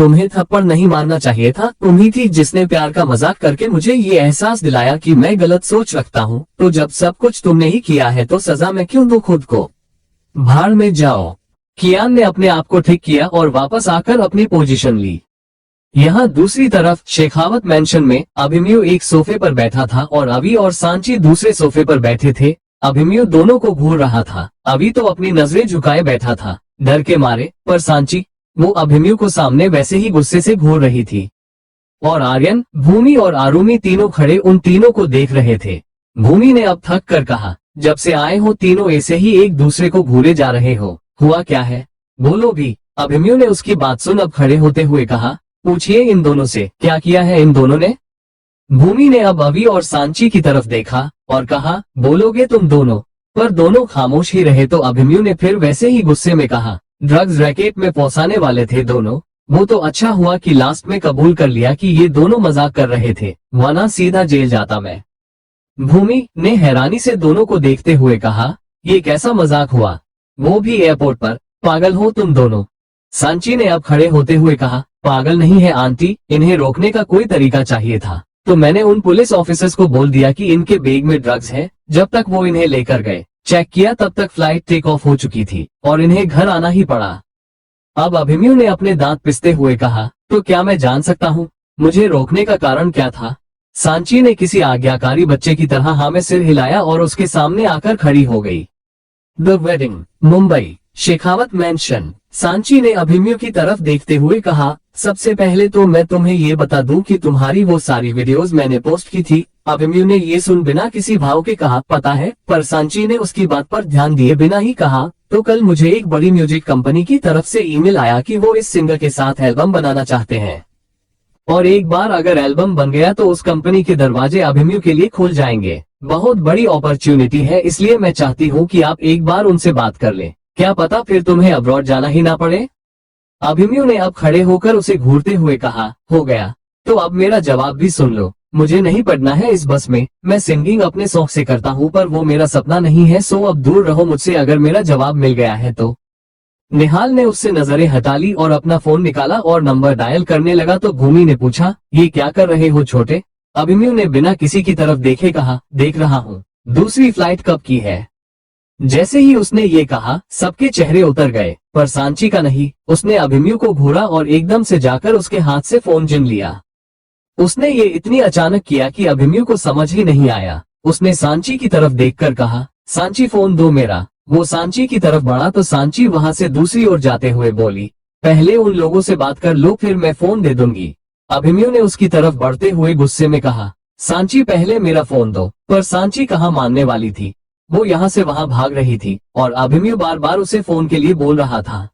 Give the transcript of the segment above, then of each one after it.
तुम्हें थप्पड़ नहीं मारना चाहिए था, तुम ही थी जिसने प्यार का मजाक करके मुझे ये एहसास दिलाया कि मैं गलत सोच रखता हूँ। तो जब सब कुछ तुमने ही किया है तो सजा मैं क्यों दूं खुद को। भाड़ में जाओ। कियान ने अपने आप को ठीक किया और वापस आकर अपनी पोजीशन ली। यहाँ दूसरी तरफ शेखावत मेंशन में अभिमन्यु एक सोफे पर बैठा था और अभी और सांची दूसरे सोफे पर बैठे थे। अभिमन्यु दोनों को घूर रहा था। अभी तो अपनी नजरें झुकाए बैठा था डर के मारे, पर सांची वो अभिमन्यु को सामने वैसे ही गुस्से से घूर रही थी। और आर्यन, भूमि और आरुमि तीनों खड़े उन तीनों को देख रहे थे। भूमि ने अब थक कर कहा, जब से आए हो तीनों ऐसे ही एक दूसरे को घूरे जा रहे हो, हुआ क्या है, बोलो भी। अभिमन्यु ने उसकी बात सुन अब खड़े होते हुए कहा, पूछिए इन दोनों से, क्या किया है इन दोनों ने। भूमि ने अब अभी और सांची की तरफ देखा और कहा, बोलोगे तुम दोनों। पर दोनों खामोश ही रहे तो अभिमन्यु ने फिर वैसे ही गुस्से में कहा, ड्रग्स रैकेट में पहुंचाने वाले थे दोनों। वो तो अच्छा हुआ कि लास्ट में कबूल कर लिया कि ये दोनों मजाक कर रहे थे, वरना सीधा जेल जाता मैं। भूमि ने हैरानी से दोनों को देखते हुए कहा, ये कैसा मजाक हुआ, वो भी एयरपोर्ट पर, पागल हो तुम दोनों। सांची ने अब खड़े होते हुए कहा, पागल नहीं है आंटी, इन्हें रोकने का कोई तरीका चाहिए था, तो मैंने उन पुलिस ऑफिसर्स को बोल दिया कि इनके बैग में ड्रग्स है। जब तक वो इन्हें लेकर गए, चेक किया, तब तक फ्लाइट टेक ऑफ हो चुकी थी और इन्हें घर आना ही पड़ा। अब अभिमन्यु ने अपने दांत पिसते हुए कहा, तो क्या मैं जान सकता हूँ मुझे रोकने का कारण क्या था। सांची ने किसी आज्ञाकारी बच्चे की तरह हाँ में सिर हिलाया और उसके सामने आकर खड़ी हो गई। The wedding, Mumbai, Shekhawat mention. Sanchi ने अभिमन्यु की तरफ देखते हुए कहा, सबसे पहले तो मैं तुम्हें ये बता दूं कि तुम्हारी वो सारी वीडियोस मैंने पोस्ट की थी। अभिमन्यु ने ये सुन बिना किसी भाव के कहा, पता है, पर सांची ने उसकी बात पर ध्यान दिए बिना ही कहा, तो कल मुझे एक बड़ी म्यूजिक कंपनी की तरफ से ईमेल आया कि वो इस सिंगर के साथ एल्बम बनाना चाहते हैं, और एक बार अगर एल्बम बन गया तो उस कंपनी के दरवाजे अभिमन्यु के लिए खुल जाएंगे। बहुत बड़ी अपॉर्चुनिटी है, इसलिए मैं चाहती हूँ कि आप एक बार उनसे बात कर लें, क्या पता फिर तुम्हें अब्रॉड जाना ही ना पड़े। अभिमन्यु ने अब खड़े होकर उसे घूरते हुए कहा, हो गया, तो अब मेरा जवाब भी सुन लो, मुझे नहीं पढ़ना है इस बस में। मैं सिंगिंग अपने शौक से करता हूँ, पर वो मेरा सपना नहीं है, सो अब दूर रहो मुझसे अगर मेरा जवाब मिल गया है तो। निहाल ने उससे नजरें हटा ली और अपना फोन निकाला और नंबर डायल करने लगा तो भूमि ने पूछा, ये क्या कर रहे हो छोटे। अभिमन्यु ने बिना किसी की तरफ देखे कहा, देख रहा हूँ दूसरी फ्लाइट कब की है। जैसे ही उसने ये कहा सबके चेहरे उतर गए, पर सांची का नहीं। उसने अभिमन्यु को घूरा और एकदम से जाकर उसके हाथ से फोन छीन लिया। उसने ये इतनी अचानक किया कि अभिमन्यु को समझ ही नहीं आया। उसने सांची की तरफ देखकर कहा, सांची फोन दो मेरा। वो सांची की तरफ बढ़ा तो सांची वहां से दूसरी ओर जाते हुए बोली, पहले उन लोगों से बात कर लो फिर मैं फोन दे दूंगी। अभिमन्यु ने उसकी तरफ बढ़ते हुए गुस्से में कहा, सांची पहले मेरा फोन दो। पर सांची कहाँ मानने वाली थी, वो यहाँ से वहां भाग रही थी और अभिमन्यु बार बार उसे फोन के लिए बोल रहा था।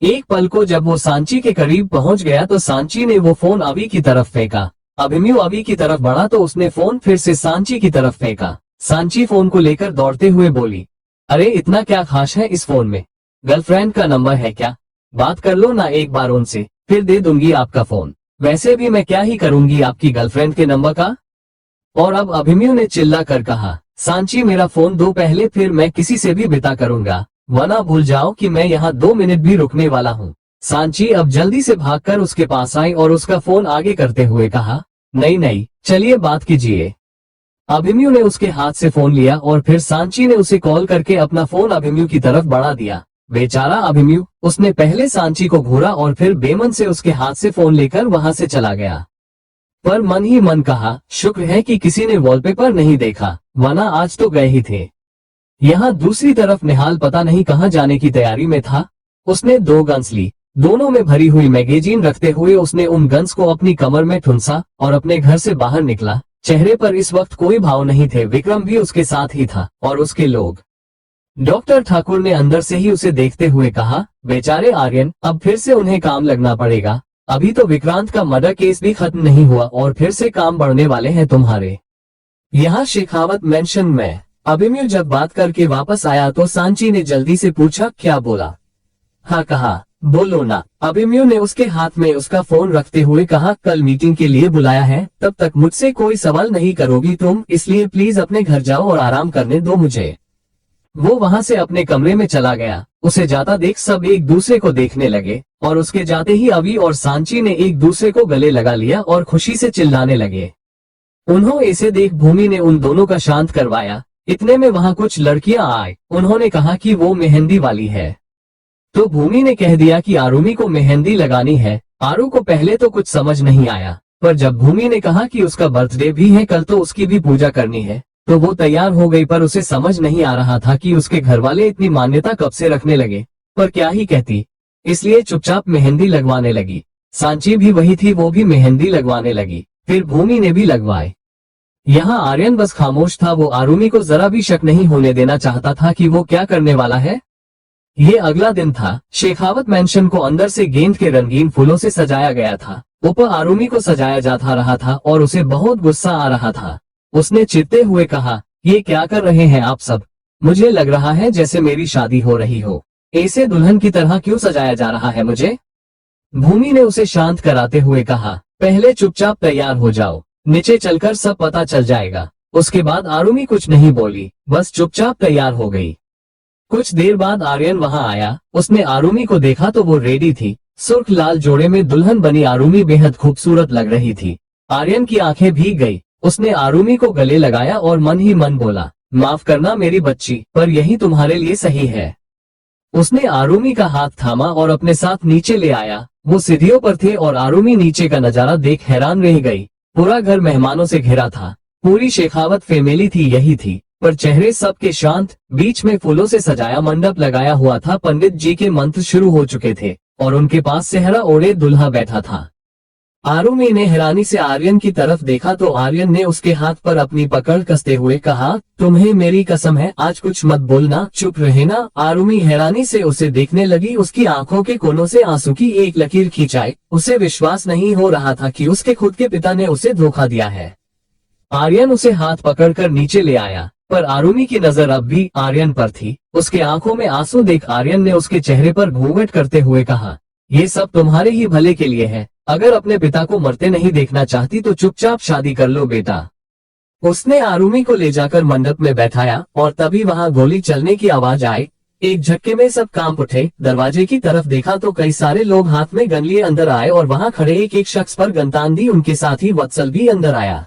एक पल को जब वो सांची के करीब पहुंच गया तो सांची ने वो फोन अभी की तरफ फेंका। अभिमन्यु अभी की तरफ बढ़ा तो उसने फोन फिर से सांची की तरफ फेंका। सांची फोन को लेकर दौड़ते हुए बोली, अरे इतना क्या खास है इस फोन में, गर्लफ्रेंड का नंबर है क्या, बात कर लो ना एक बार उनसे, फिर दे दूंगी आपका फोन। वैसे भी मैं क्या ही करूंगी आपकी गर्लफ्रेंड के नंबर का। और अब अभिमन्यु ने चिल्ला कर कहा, सांची मेरा फोन दो पहले, फिर मैं किसी से भी बिता करूंगा, वरना भूल जाओ कि मैं यहाँ 2 मिनट भी रुकने वाला हूँ। सांची अब जल्दी से भागकर उसके पास आई और उसका फोन आगे करते हुए कहा, नहीं नहीं, चलिए बात कीजिए। अभिमन्यु ने उसके हाथ से फोन लिया और फिर सांची ने उसे कॉल करके अपना फोन अभिमन्यु की तरफ बढ़ा दिया। बेचारा अभिमन्यु, उसने पहले सांची को घूरा और फिर बेमन से उसके हाथ से फोन लेकर वहां से चला गया। पर मन ही मन कहा, शुक्र है कि किसी ने वॉलपेपर नहीं देखा, वरना आज तो गए ही थे। यहाँ दूसरी तरफ निहाल पता नहीं कहाँ जाने की तैयारी में था। उसने 2 गन्स ली, दोनों में भरी हुई मैगजीन रखते हुए उसने उन गन्स को अपनी कमर में ठुनसा और अपने घर से बाहर निकला। चेहरे पर इस वक्त कोई भाव नहीं थे। विक्रम भी उसके साथ ही था और उसके लोग। डॉक्टर ठाकुर ने अंदर से ही उसे देखते हुए कहा, बेचारे आर्यन, अब फिर से उन्हें काम लगना पड़ेगा। अभी तो विक्रांत का मर्डर केस भी खत्म नहीं हुआ और फिर से काम बढ़ने वाले हैं तुम्हारे। यहाँ शेखावत मेंशन में अभिमन्यु जब बात करके वापस आया तो सांची ने जल्दी से पूछा, क्या बोला। हाँ कहा, बोलो ना। अभिमन्यु ने उसके हाथ में उसका फोन रखते हुए कहा, कल मीटिंग के लिए बुलाया है, तब तक मुझसे कोई सवाल नहीं करोगी तुम, इसलिए प्लीज अपने घर जाओ और आराम करने दो मुझे। वो वहां से अपने कमरे में चला गया। उसे जाता देख सब एक दूसरे को देखने लगे और उसके जाते ही अवी और सांची ने एक दूसरे को गले लगा लिया और खुशी से चिल्लाने लगे। उन्होंने इसे देख भूमि ने उन दोनों का शांत करवाया। इतने में वहां कुछ लड़कियां आए। उन्होंने कहा कि वो मेहंदी वाली है, तो भूमि ने कह दिया कि आरुमि को मेहंदी लगानी है। आरू को पहले तो कुछ समझ नहीं आया, पर जब भूमि ने कहा कि उसका बर्थडे भी है कल, तो उसकी भी पूजा करनी है, तो वो तैयार हो गई। पर उसे समझ नहीं आ रहा था कि उसके घर वाले इतनी मान्यता कब से रखने लगे, पर क्या ही कहती, इसलिए चुपचाप मेहंदी लगवाने लगी। सांची भी वही थी, वो भी मेहंदी लगवाने लगी। फिर भूमि ने भी लगवाए। यहाँ आर्यन बस खामोश था। वो आरुमि को जरा भी शक नहीं होने देना चाहता था कि वो क्या करने वाला है। ये अगला दिन था। शेखावत मैंशन को अंदर से गेंद के रंगीन फूलों से सजाया गया था। ऊपर आरुमि को सजाया जाता रहा था और उसे बहुत गुस्सा आ रहा था। उसने चिढ़ते हुए कहा, ये क्या कर रहे हैं आप सब? मुझे लग रहा है जैसे मेरी शादी हो रही हो। ऐसे दुल्हन की तरह क्यों सजाया जा रहा है मुझे? भूमि ने उसे शांत कराते हुए कहा, पहले चुपचाप तैयार हो जाओ, नीचे चलकर सब पता चल जाएगा। उसके बाद आरुमि कुछ नहीं बोली, बस चुपचाप तैयार हो गई। कुछ देर बाद आर्यन वहां आया। उसने आरुमि को देखा तो वो रेडी थी। सुर्ख लाल जोड़े में दुल्हन बनी आरुमि बेहद खूबसूरत लग रही थी। आर्यन की आंखें भीग गई। उसने आरुमि को गले लगाया और मन ही मन बोला, माफ करना मेरी बच्ची, पर यही तुम्हारे लिए सही है। उसने आरुमि का हाथ थामा और अपने साथ नीचे ले आया। वो सीढ़ियों पर थे और आरुमि नीचे का नजारा देख हैरान रह गई। पूरा घर मेहमानों से घिरा था। पूरी शेखावत फैमिली थी, यही थी, पर चेहरे सबके शांत। बीच में फूलों से सजाया मंडप लगाया हुआ था। पंडित जी के मंत्र शुरू हो चुके थे और उनके पास सेहरा ओढ़े दूल्हा बैठा था। आरुमि ने हैरानी से आर्यन की तरफ देखा तो आर्यन ने उसके हाथ पर अपनी पकड़ कसते हुए कहा, तुम्हें मेरी कसम है आज कुछ मत बोलना, चुप रहना। आरुमि हैरानी से उसे देखने लगी। उसकी आंखों के कोनों से आंसू की एक लकीर खिंचाई। उसे विश्वास नहीं हो रहा था कि उसके खुद के पिता ने उसे धोखा दिया है। आर्यन उसे हाथ पकड़कर नीचे ले आया, पर आरुमि की नजर अब भी आर्यन पर थी। उसके आंखों में आंसू देख आर्यन ने उसके चेहरे पर घूंघट करते हुए कहा, ये सब तुम्हारे ही भले के लिए है। अगर अपने पिता को मरते नहीं देखना चाहती तो चुपचाप शादी कर लो बेटा। उसने आरुमि को ले जाकर मंडप में बैठाया और तभी वहां गोली चलने की आवाज आई। एक झटके में सब कांप उठे। दरवाजे की तरफ देखा तो कई सारे लोग हाथ में गन लिए अंदर आए और वहां खड़े एक एक शख्स पर गन तान दी। उनके साथ ही वत्सल भी अंदर आया।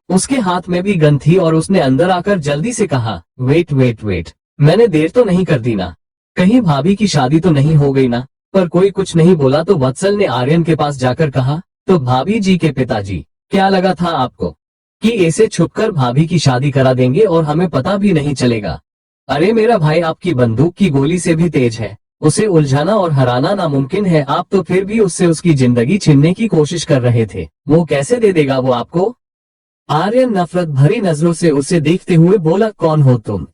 उसके हाथ में भी गन थी और उसने अंदर आकर जल्दी से कहा, वेट वेट वेट, मैंने देर तो नहीं कर दी ना? कहीं भाभी की शादी तो नहीं हो गई ना? पर कोई कुछ नहीं बोला तो वत्सल ने आर्यन के पास जाकर कहा, तो भाभी जी के पिताजी, क्या लगा था आपको कि ऐसे छुपकर भाभी की शादी करा देंगे और हमें पता भी नहीं चलेगा? अरे मेरा भाई आपकी बंदूक की गोली से भी तेज है। उसे उलझाना और हराना नामुमकिन है। आप तो फिर भी उससे उसकी जिंदगी छीनने की कोशिश कर रहे थे। वो कैसे दे देगा वो आपको? आर्यन नफरत भरी नजरों से उसे देखते हुए बोला, कौन हो तुम?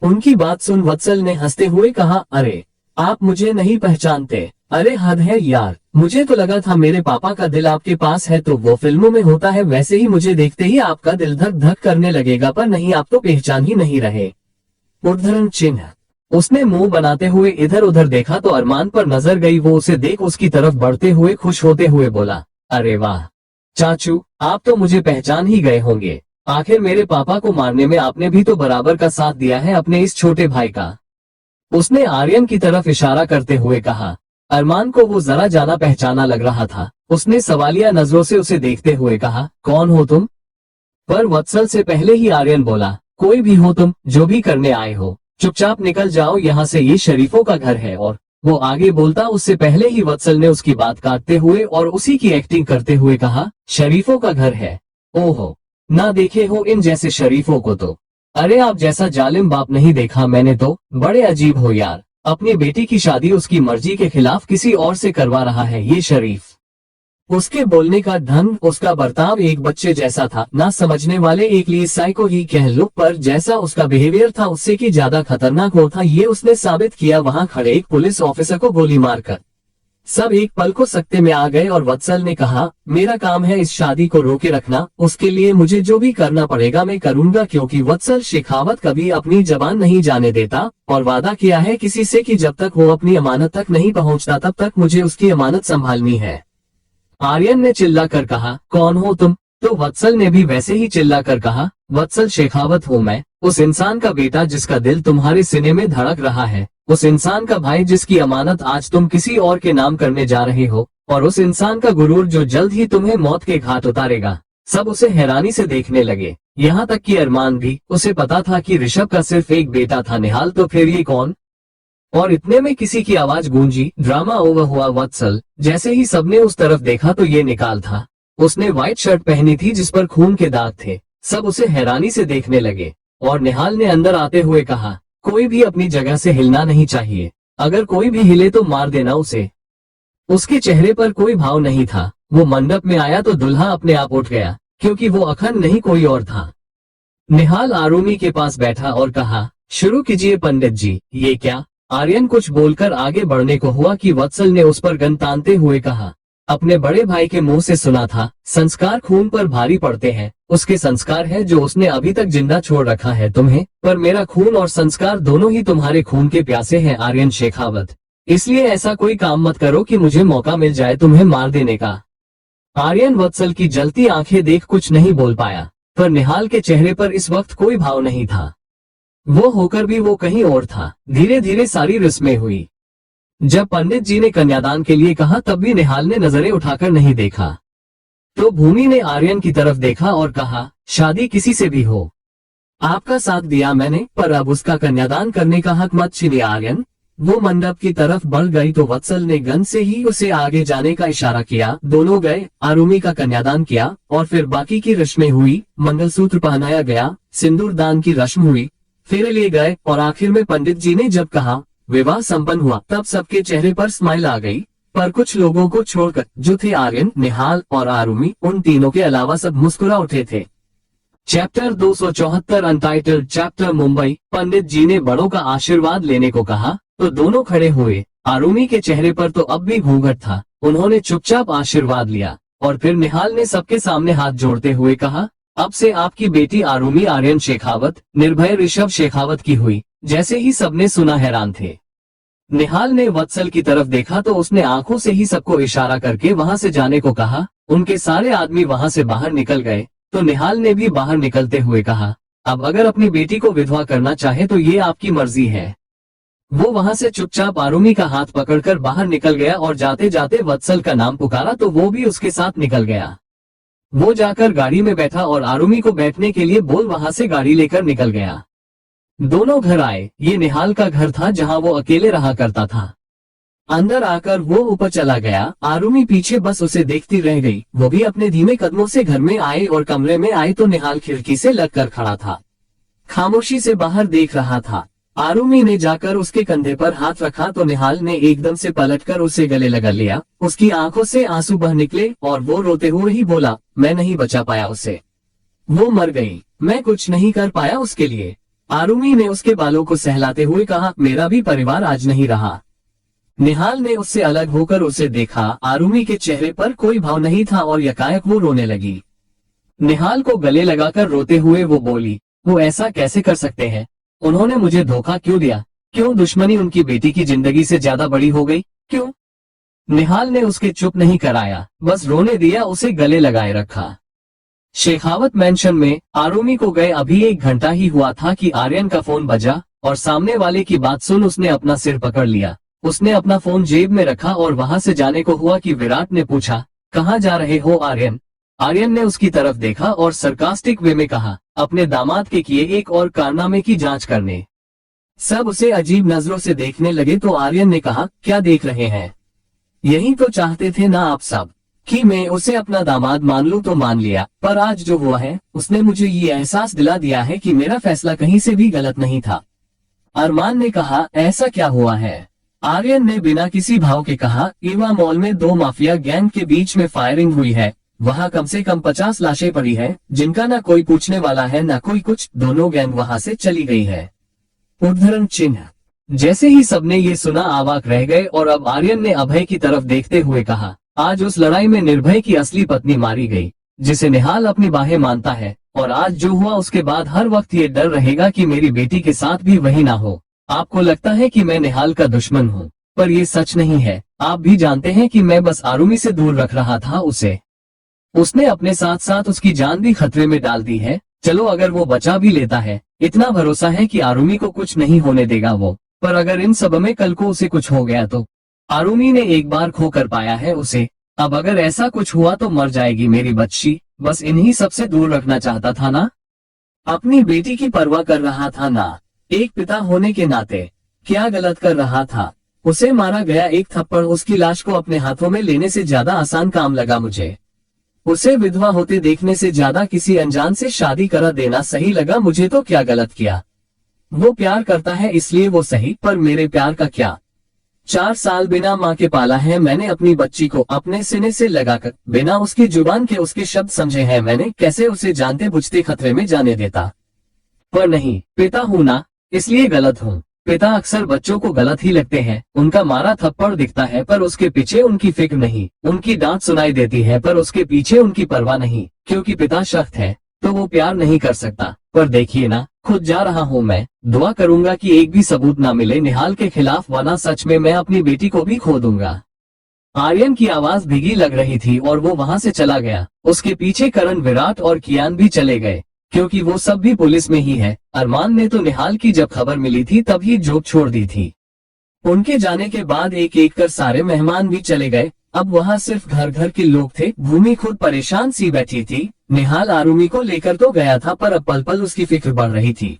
उनकी बात सुन वत्सल ने हंसते हुए कहा, अरे आप मुझे नहीं पहचानते? अरे हद है यार, मुझे तो लगा था मेरे पापा का दिल आपके पास है तो वो फिल्मों में होता है वैसे ही मुझे देखते ही आपका दिल धक धक करने लगेगा, पर नहीं, आप तो पहचान ही नहीं रहे। उद्धरण चिन्ह। उसने मुंह बनाते हुए इधर उधर देखा तो अरमान पर नजर गई। वो उसे देख उसकी तरफ बढ़ते हुए खुश होते हुए बोला, अरे वाह चाचू, आप तो मुझे पहचान ही गए होंगे। आखिर मेरे पापा को मारने में आपने भी तो बराबर का साथ दिया है अपने इस छोटे भाई का। उसने आर्यन की तरफ इशारा करते हुए कहा। अरमान को वो जरा जाना पहचाना लग रहा था। उसने सवालिया नजरों से उसे देखते हुए कहा, कौन हो तुम? पर वत्सल से पहले ही आर्यन बोला, कोई भी हो तुम, जो भी करने आए हो, चुपचाप निकल जाओ यहाँ से, ये शरीफों का घर है। और वो आगे बोलता उससे पहले ही वत्सल ने उसकी बात काटते हुए और उसी की एक्टिंग करते हुए कहा, शरीफों का घर है? ओहो, ना देखे हो इन जैसे शरीफों को तो। अरे आप जैसा जालिम बाप नहीं देखा मैंने तो। बड़े अजीब हो यार, अपनी बेटी की शादी उसकी मर्जी के खिलाफ किसी और से करवा रहा है ये शरीफ। उसके बोलने का ढंग, उसका बर्ताव एक बच्चे जैसा था। ना समझने वाले एक लिए साइको ही कह लो, पर जैसा उसका बिहेवियर था उससे की ज्यादा खतरनाक वो था। ये उसने साबित किया वहां खड़े एक पुलिस ऑफिसर को गोली मारकर। सब एक पल को सकते में आ गए और वत्सल ने कहा, मेरा काम है इस शादी को रोके रखना। उसके लिए मुझे जो भी करना पड़ेगा मैं करूंगा, क्योंकि वत्सल शेखावत कभी अपनी जबान नहीं जाने देता और वादा किया है किसी से कि जब तक वो अपनी अमानत तक नहीं पहुंचता तब तक मुझे उसकी अमानत संभालनी है। आर्यन ने चिल्ला कर कहा, कौन हो तुम? तो वत्सल ने भी वैसे ही चिल्ला कर कहा, वत्सल शेखावत हूँ मैं। उस इंसान का बेटा जिसका दिल तुम्हारे सीने में धड़क रहा है, उस इंसान का भाई जिसकी अमानत आज तुम किसी और के नाम करने जा रहे हो, और उस इंसान का गुरूर जो जल्द ही तुम्हें मौत के घाट उतारेगा। सब उसे हैरानी से देखने लगे, यहाँ तक कि अरमान भी। उसे पता था कि ऋषभ का सिर्फ एक बेटा था निहाल, तो फिर ये कौन? और इतने में किसी की आवाज गूंजी, ड्रामा ओवर हुआ वत्सल। जैसे ही सबने उस तरफ देखा तो ये निकाल था। उसने व्हाइट शर्ट पहनी थी जिस पर खून के दाग थे। सब उसे हैरानी से देखने लगे और निहाल ने अंदर आते हुए कहा, कोई भी अपनी जगह से हिलना नहीं चाहिए, अगर कोई भी हिले तो मार देना उसे। उसके चेहरे पर कोई भाव नहीं था। वो मंडप में आया तो दुल्हा अपने आप उठ गया, क्योंकि वो अखंड नहीं कोई और था। निहाल आरुमी के पास बैठा और कहा, शुरू कीजिए पंडित जी। ये क्या? आर्यन कुछ बोलकर आगे बढ़ने को हुआ कि वत्सल ने उस पर गन तानते हुए कहा, अपने बड़े भाई के मुंह से सुना था, संस्कार खून पर भारी पड़ते हैं। उसके संस्कार है जो उसने अभी तक जिंदा छोड़ रखा है तुम्हें, पर मेरा खून और संस्कार दोनों ही तुम्हारे खून के प्यासे हैं आर्यन शेखावत। इसलिए ऐसा कोई काम मत करो कि मुझे मौका मिल जाए तुम्हें मार देने का। आर्यन वत्सल की जलती आंखें देख कुछ नहीं बोल पाया, पर निहाल के चेहरे पर इस वक्त कोई भाव नहीं था। वो होकर भी वो कहीं और था। धीरे धीरे सारी रस्में हुई। जब पंडित जी ने कन्यादान के लिए कहा तब भी निहाल ने नजरें उठाकर नहीं देखा। तो भूमि ने आर्यन की तरफ देखा और कहा, शादी किसी से भी हो, आपका साथ दिया मैंने, पर अब उसका कन्यादान करने का हक मत छीनिए आर्यन। वो मंडप की तरफ बढ़ गई तो वत्सल ने गन से ही उसे आगे जाने का इशारा किया। दोनों गए, आरुमी का कन्यादान किया और फिर बाकी की रस्में हुई। मंगलसूत्र पहनाया गया, सिंदूर दान की रस्म हुई, फेरे लिए गए और आखिर में पंडित जी ने जब कहा विवाह संपन्न हुआ, तब सबके चेहरे पर स्माइल आ गई। पर कुछ लोगों को छोड़कर, जो थे आर्यन, निहाल और आरुमी, उन तीनों के अलावा सब मुस्कुरा उठे थे। Chapter 274 untitled chapter Mumbai. Pandit ji ने बड़ों का आशीर्वाद लेने को कहा तो दोनों खड़े हुए। आरुमी के चेहरे पर तो अब भी घूंघट था। उन्होंने चुपचाप आशीर्वाद लिया और फिर निहाल ने सबके सामने हाथ जोड़ते हुए कहा, अब से आपकी बेटी आरुमी आर्यन शेखावत निर्भय ऋषभ शेखावत की हुई। जैसे ही सबने सुना हैरान थे। निहाल ने वत्सल की तरफ देखा तो उसने आंखों से ही सबको इशारा करके वहां से जाने को कहा। उनके सारे आदमी वहां से बाहर निकल गए तो निहाल ने भी बाहर निकलते हुए कहा, अब अगर अपनी बेटी को विधवा करना चाहे तो ये आपकी मर्जी है। वो वहां से चुपचाप आरुमी का हाथ पकड़कर बाहर निकल गया और जाते जाते वत्सल का नाम पुकारा तो वो भी उसके साथ निकल गया। वो जाकर गाड़ी में बैठा और आरुमी को बैठने के लिए बोल वहां से गाड़ी लेकर निकल गया। दोनों घर आए। ये निहाल का घर था जहां वो अकेले रहा करता था। अंदर आकर वो ऊपर चला गया। आरुमी पीछे बस उसे देखती रह गई। वो भी अपने धीमे कदमों से घर में आए और कमरे में आए तो निहाल खिड़की से लगकर खड़ा था, खामोशी से बाहर देख रहा था। आरुमी ने जाकर उसके कंधे पर हाथ रखा तो निहाल ने एकदम से पलटकर उसे गले लगा लिया। उसकी आंखों से आंसू बह निकले और वो रोते हुए ही बोला, मैं नहीं बचा पाया उसे, वो मर गई, मैं कुछ नहीं कर पाया उसके लिए। आरुमी ने उसके बालों को सहलाते हुए कहा, मेरा भी परिवार आज नहीं रहा। निहाल ने उससे अलग होकर उसे देखा। आरुमी के चेहरे पर कोई भाव नहीं था और यकायक वो रोने लगी। निहाल को गले लगाकर रोते हुए वो बोली, वो ऐसा कैसे कर सकते हैं? उन्होंने मुझे धोखा क्यों दिया? क्यों दुश्मनी उनकी बेटी की जिंदगी से ज्यादा बड़ी हो गई? क्यों? निहाल ने उसके चुप नहीं कराया, बस रोने दिया, उसे गले लगाए रखा। शेखावत मेंशन में आरुमी को गए अभी 1 घंटा ही हुआ था कि आर्यन का फोन बजा और सामने वाले की बात सुन उसने अपना सिर पकड़ लिया। उसने अपना फोन जेब में रखा और वहां से जाने को हुआ कि विराट ने पूछा, कहाँ जा रहे हो आर्यन? आर्यन ने उसकी तरफ देखा और सरकास्टिक वे में कहा, अपने दामाद के किए एक और कारनामे की जांच करने। सब उसे अजीब नजरों से देखने लगे तो आर्यन ने कहा, क्या देख रहे हैं? यही तो चाहते थे ना आप सब कि मैं उसे अपना दामाद मान लूं, तो मान लिया, पर आज जो हुआ है उसने मुझे ये एहसास दिला दिया है कि मेरा फैसला कहीं से भी गलत नहीं था। अरमान ने कहा, ऐसा क्या हुआ है? आर्यन ने बिना किसी भाव के कहा, ईवा मॉल में 2 माफिया गैंग के बीच में फायरिंग हुई है। वहाँ कम से कम 50 लाशें पड़ी हैं, जिनका ना कोई पूछने वाला है ना कोई कुछ। दोनों गैंग वहाँ से चली गई है। उद्धरण चिन्ह। जैसे ही सबने ये सुना अवाक रह गए और अब आर्यन ने अभय की तरफ देखते हुए कहा, आज उस लड़ाई में निर्भय की असली पत्नी मारी गई, जिसे निहाल अपनी बाहें मानता है, और आज जो हुआ उसके बाद हर वक्त ये डर रहेगा कि मेरी बेटी के साथ भी वही ना हो। आपको लगता है कि मैं निहाल का दुश्मन हूँ, पर ये सच नहीं है। आप भी जानते हैं कि मैं बस आरुमी से दूर रख रहा था उसे। उसने अपने साथ साथ उसकी जान भी खतरे में डाल दी है। चलो अगर वो बचा भी लेता है इतना भरोसा है कि आरुमी को कुछ नहीं होने देगा वो, पर अगर इन सब में कल को उसे कुछ हो गया तो। आरुमी ने एक बार खो कर पाया है उसे, अब अगर ऐसा कुछ हुआ तो मर जाएगी मेरी बच्ची। बस इन्हीं सबसे दूर रखना चाहता था ना, अपनी बेटी की परवाह कर रहा था ना। एक पिता होने के नाते क्या गलत कर रहा था। उसे मारा गया एक थप्पड़ उसकी लाश को अपने हाथों में लेने से ज्यादा आसान काम लगा मुझे। उसे विधवा होते देखने से ज्यादा किसी अनजान से शादी करा देना सही लगा मुझे। तो क्या गलत किया? वो प्यार करता है इसलिए वो सही, पर मेरे प्यार का क्या? 4 साल बिना माँ के पाला है मैंने अपनी बच्ची को अपने सीने से लगाकर, बिना उसकी जुबान के उसके शब्द समझे हैं मैंने। कैसे उसे जानते बुझते खतरे में जाने देता? पर नहीं, पिता हूं ना, इसलिए गलत हूँ। पिता अक्सर बच्चों को गलत ही लगते हैं। उनका मारा थप्पड़ दिखता है पर उसके पीछे उनकी फिक्र नहीं, उनकी डांट सुनाई देती है पर उसके पीछे उनकी परवाह नहीं। क्योंकि पिता सख्त है तो वो प्यार नहीं कर सकता। पर देखिए ना, खुद जा रहा हूँ मैं। दुआ करूंगा कि एक भी सबूत ना मिले निहाल के खिलाफ, वरना सच में मैं अपनी बेटी को भी खो दूंगा। आर्यन की आवाज भीगी लग रही थी और वो वहां से चला गया। उसके पीछे करण, विराट और कियान भी चले गए, क्योंकि वो सब भी पुलिस में ही है। अरमान ने तो निहाल की जब खबर मिली थी तभी जॉब छोड़ दी थी। उनके जाने के बाद एक एक कर सारे मेहमान भी चले गए। अब वहाँ सिर्फ घर घर के लोग थे। भूमि खुद परेशान सी बैठी थी। निहाल आरुमी को लेकर तो गया था पर अब पल पल उसकी फिक्र बढ़ रही थी।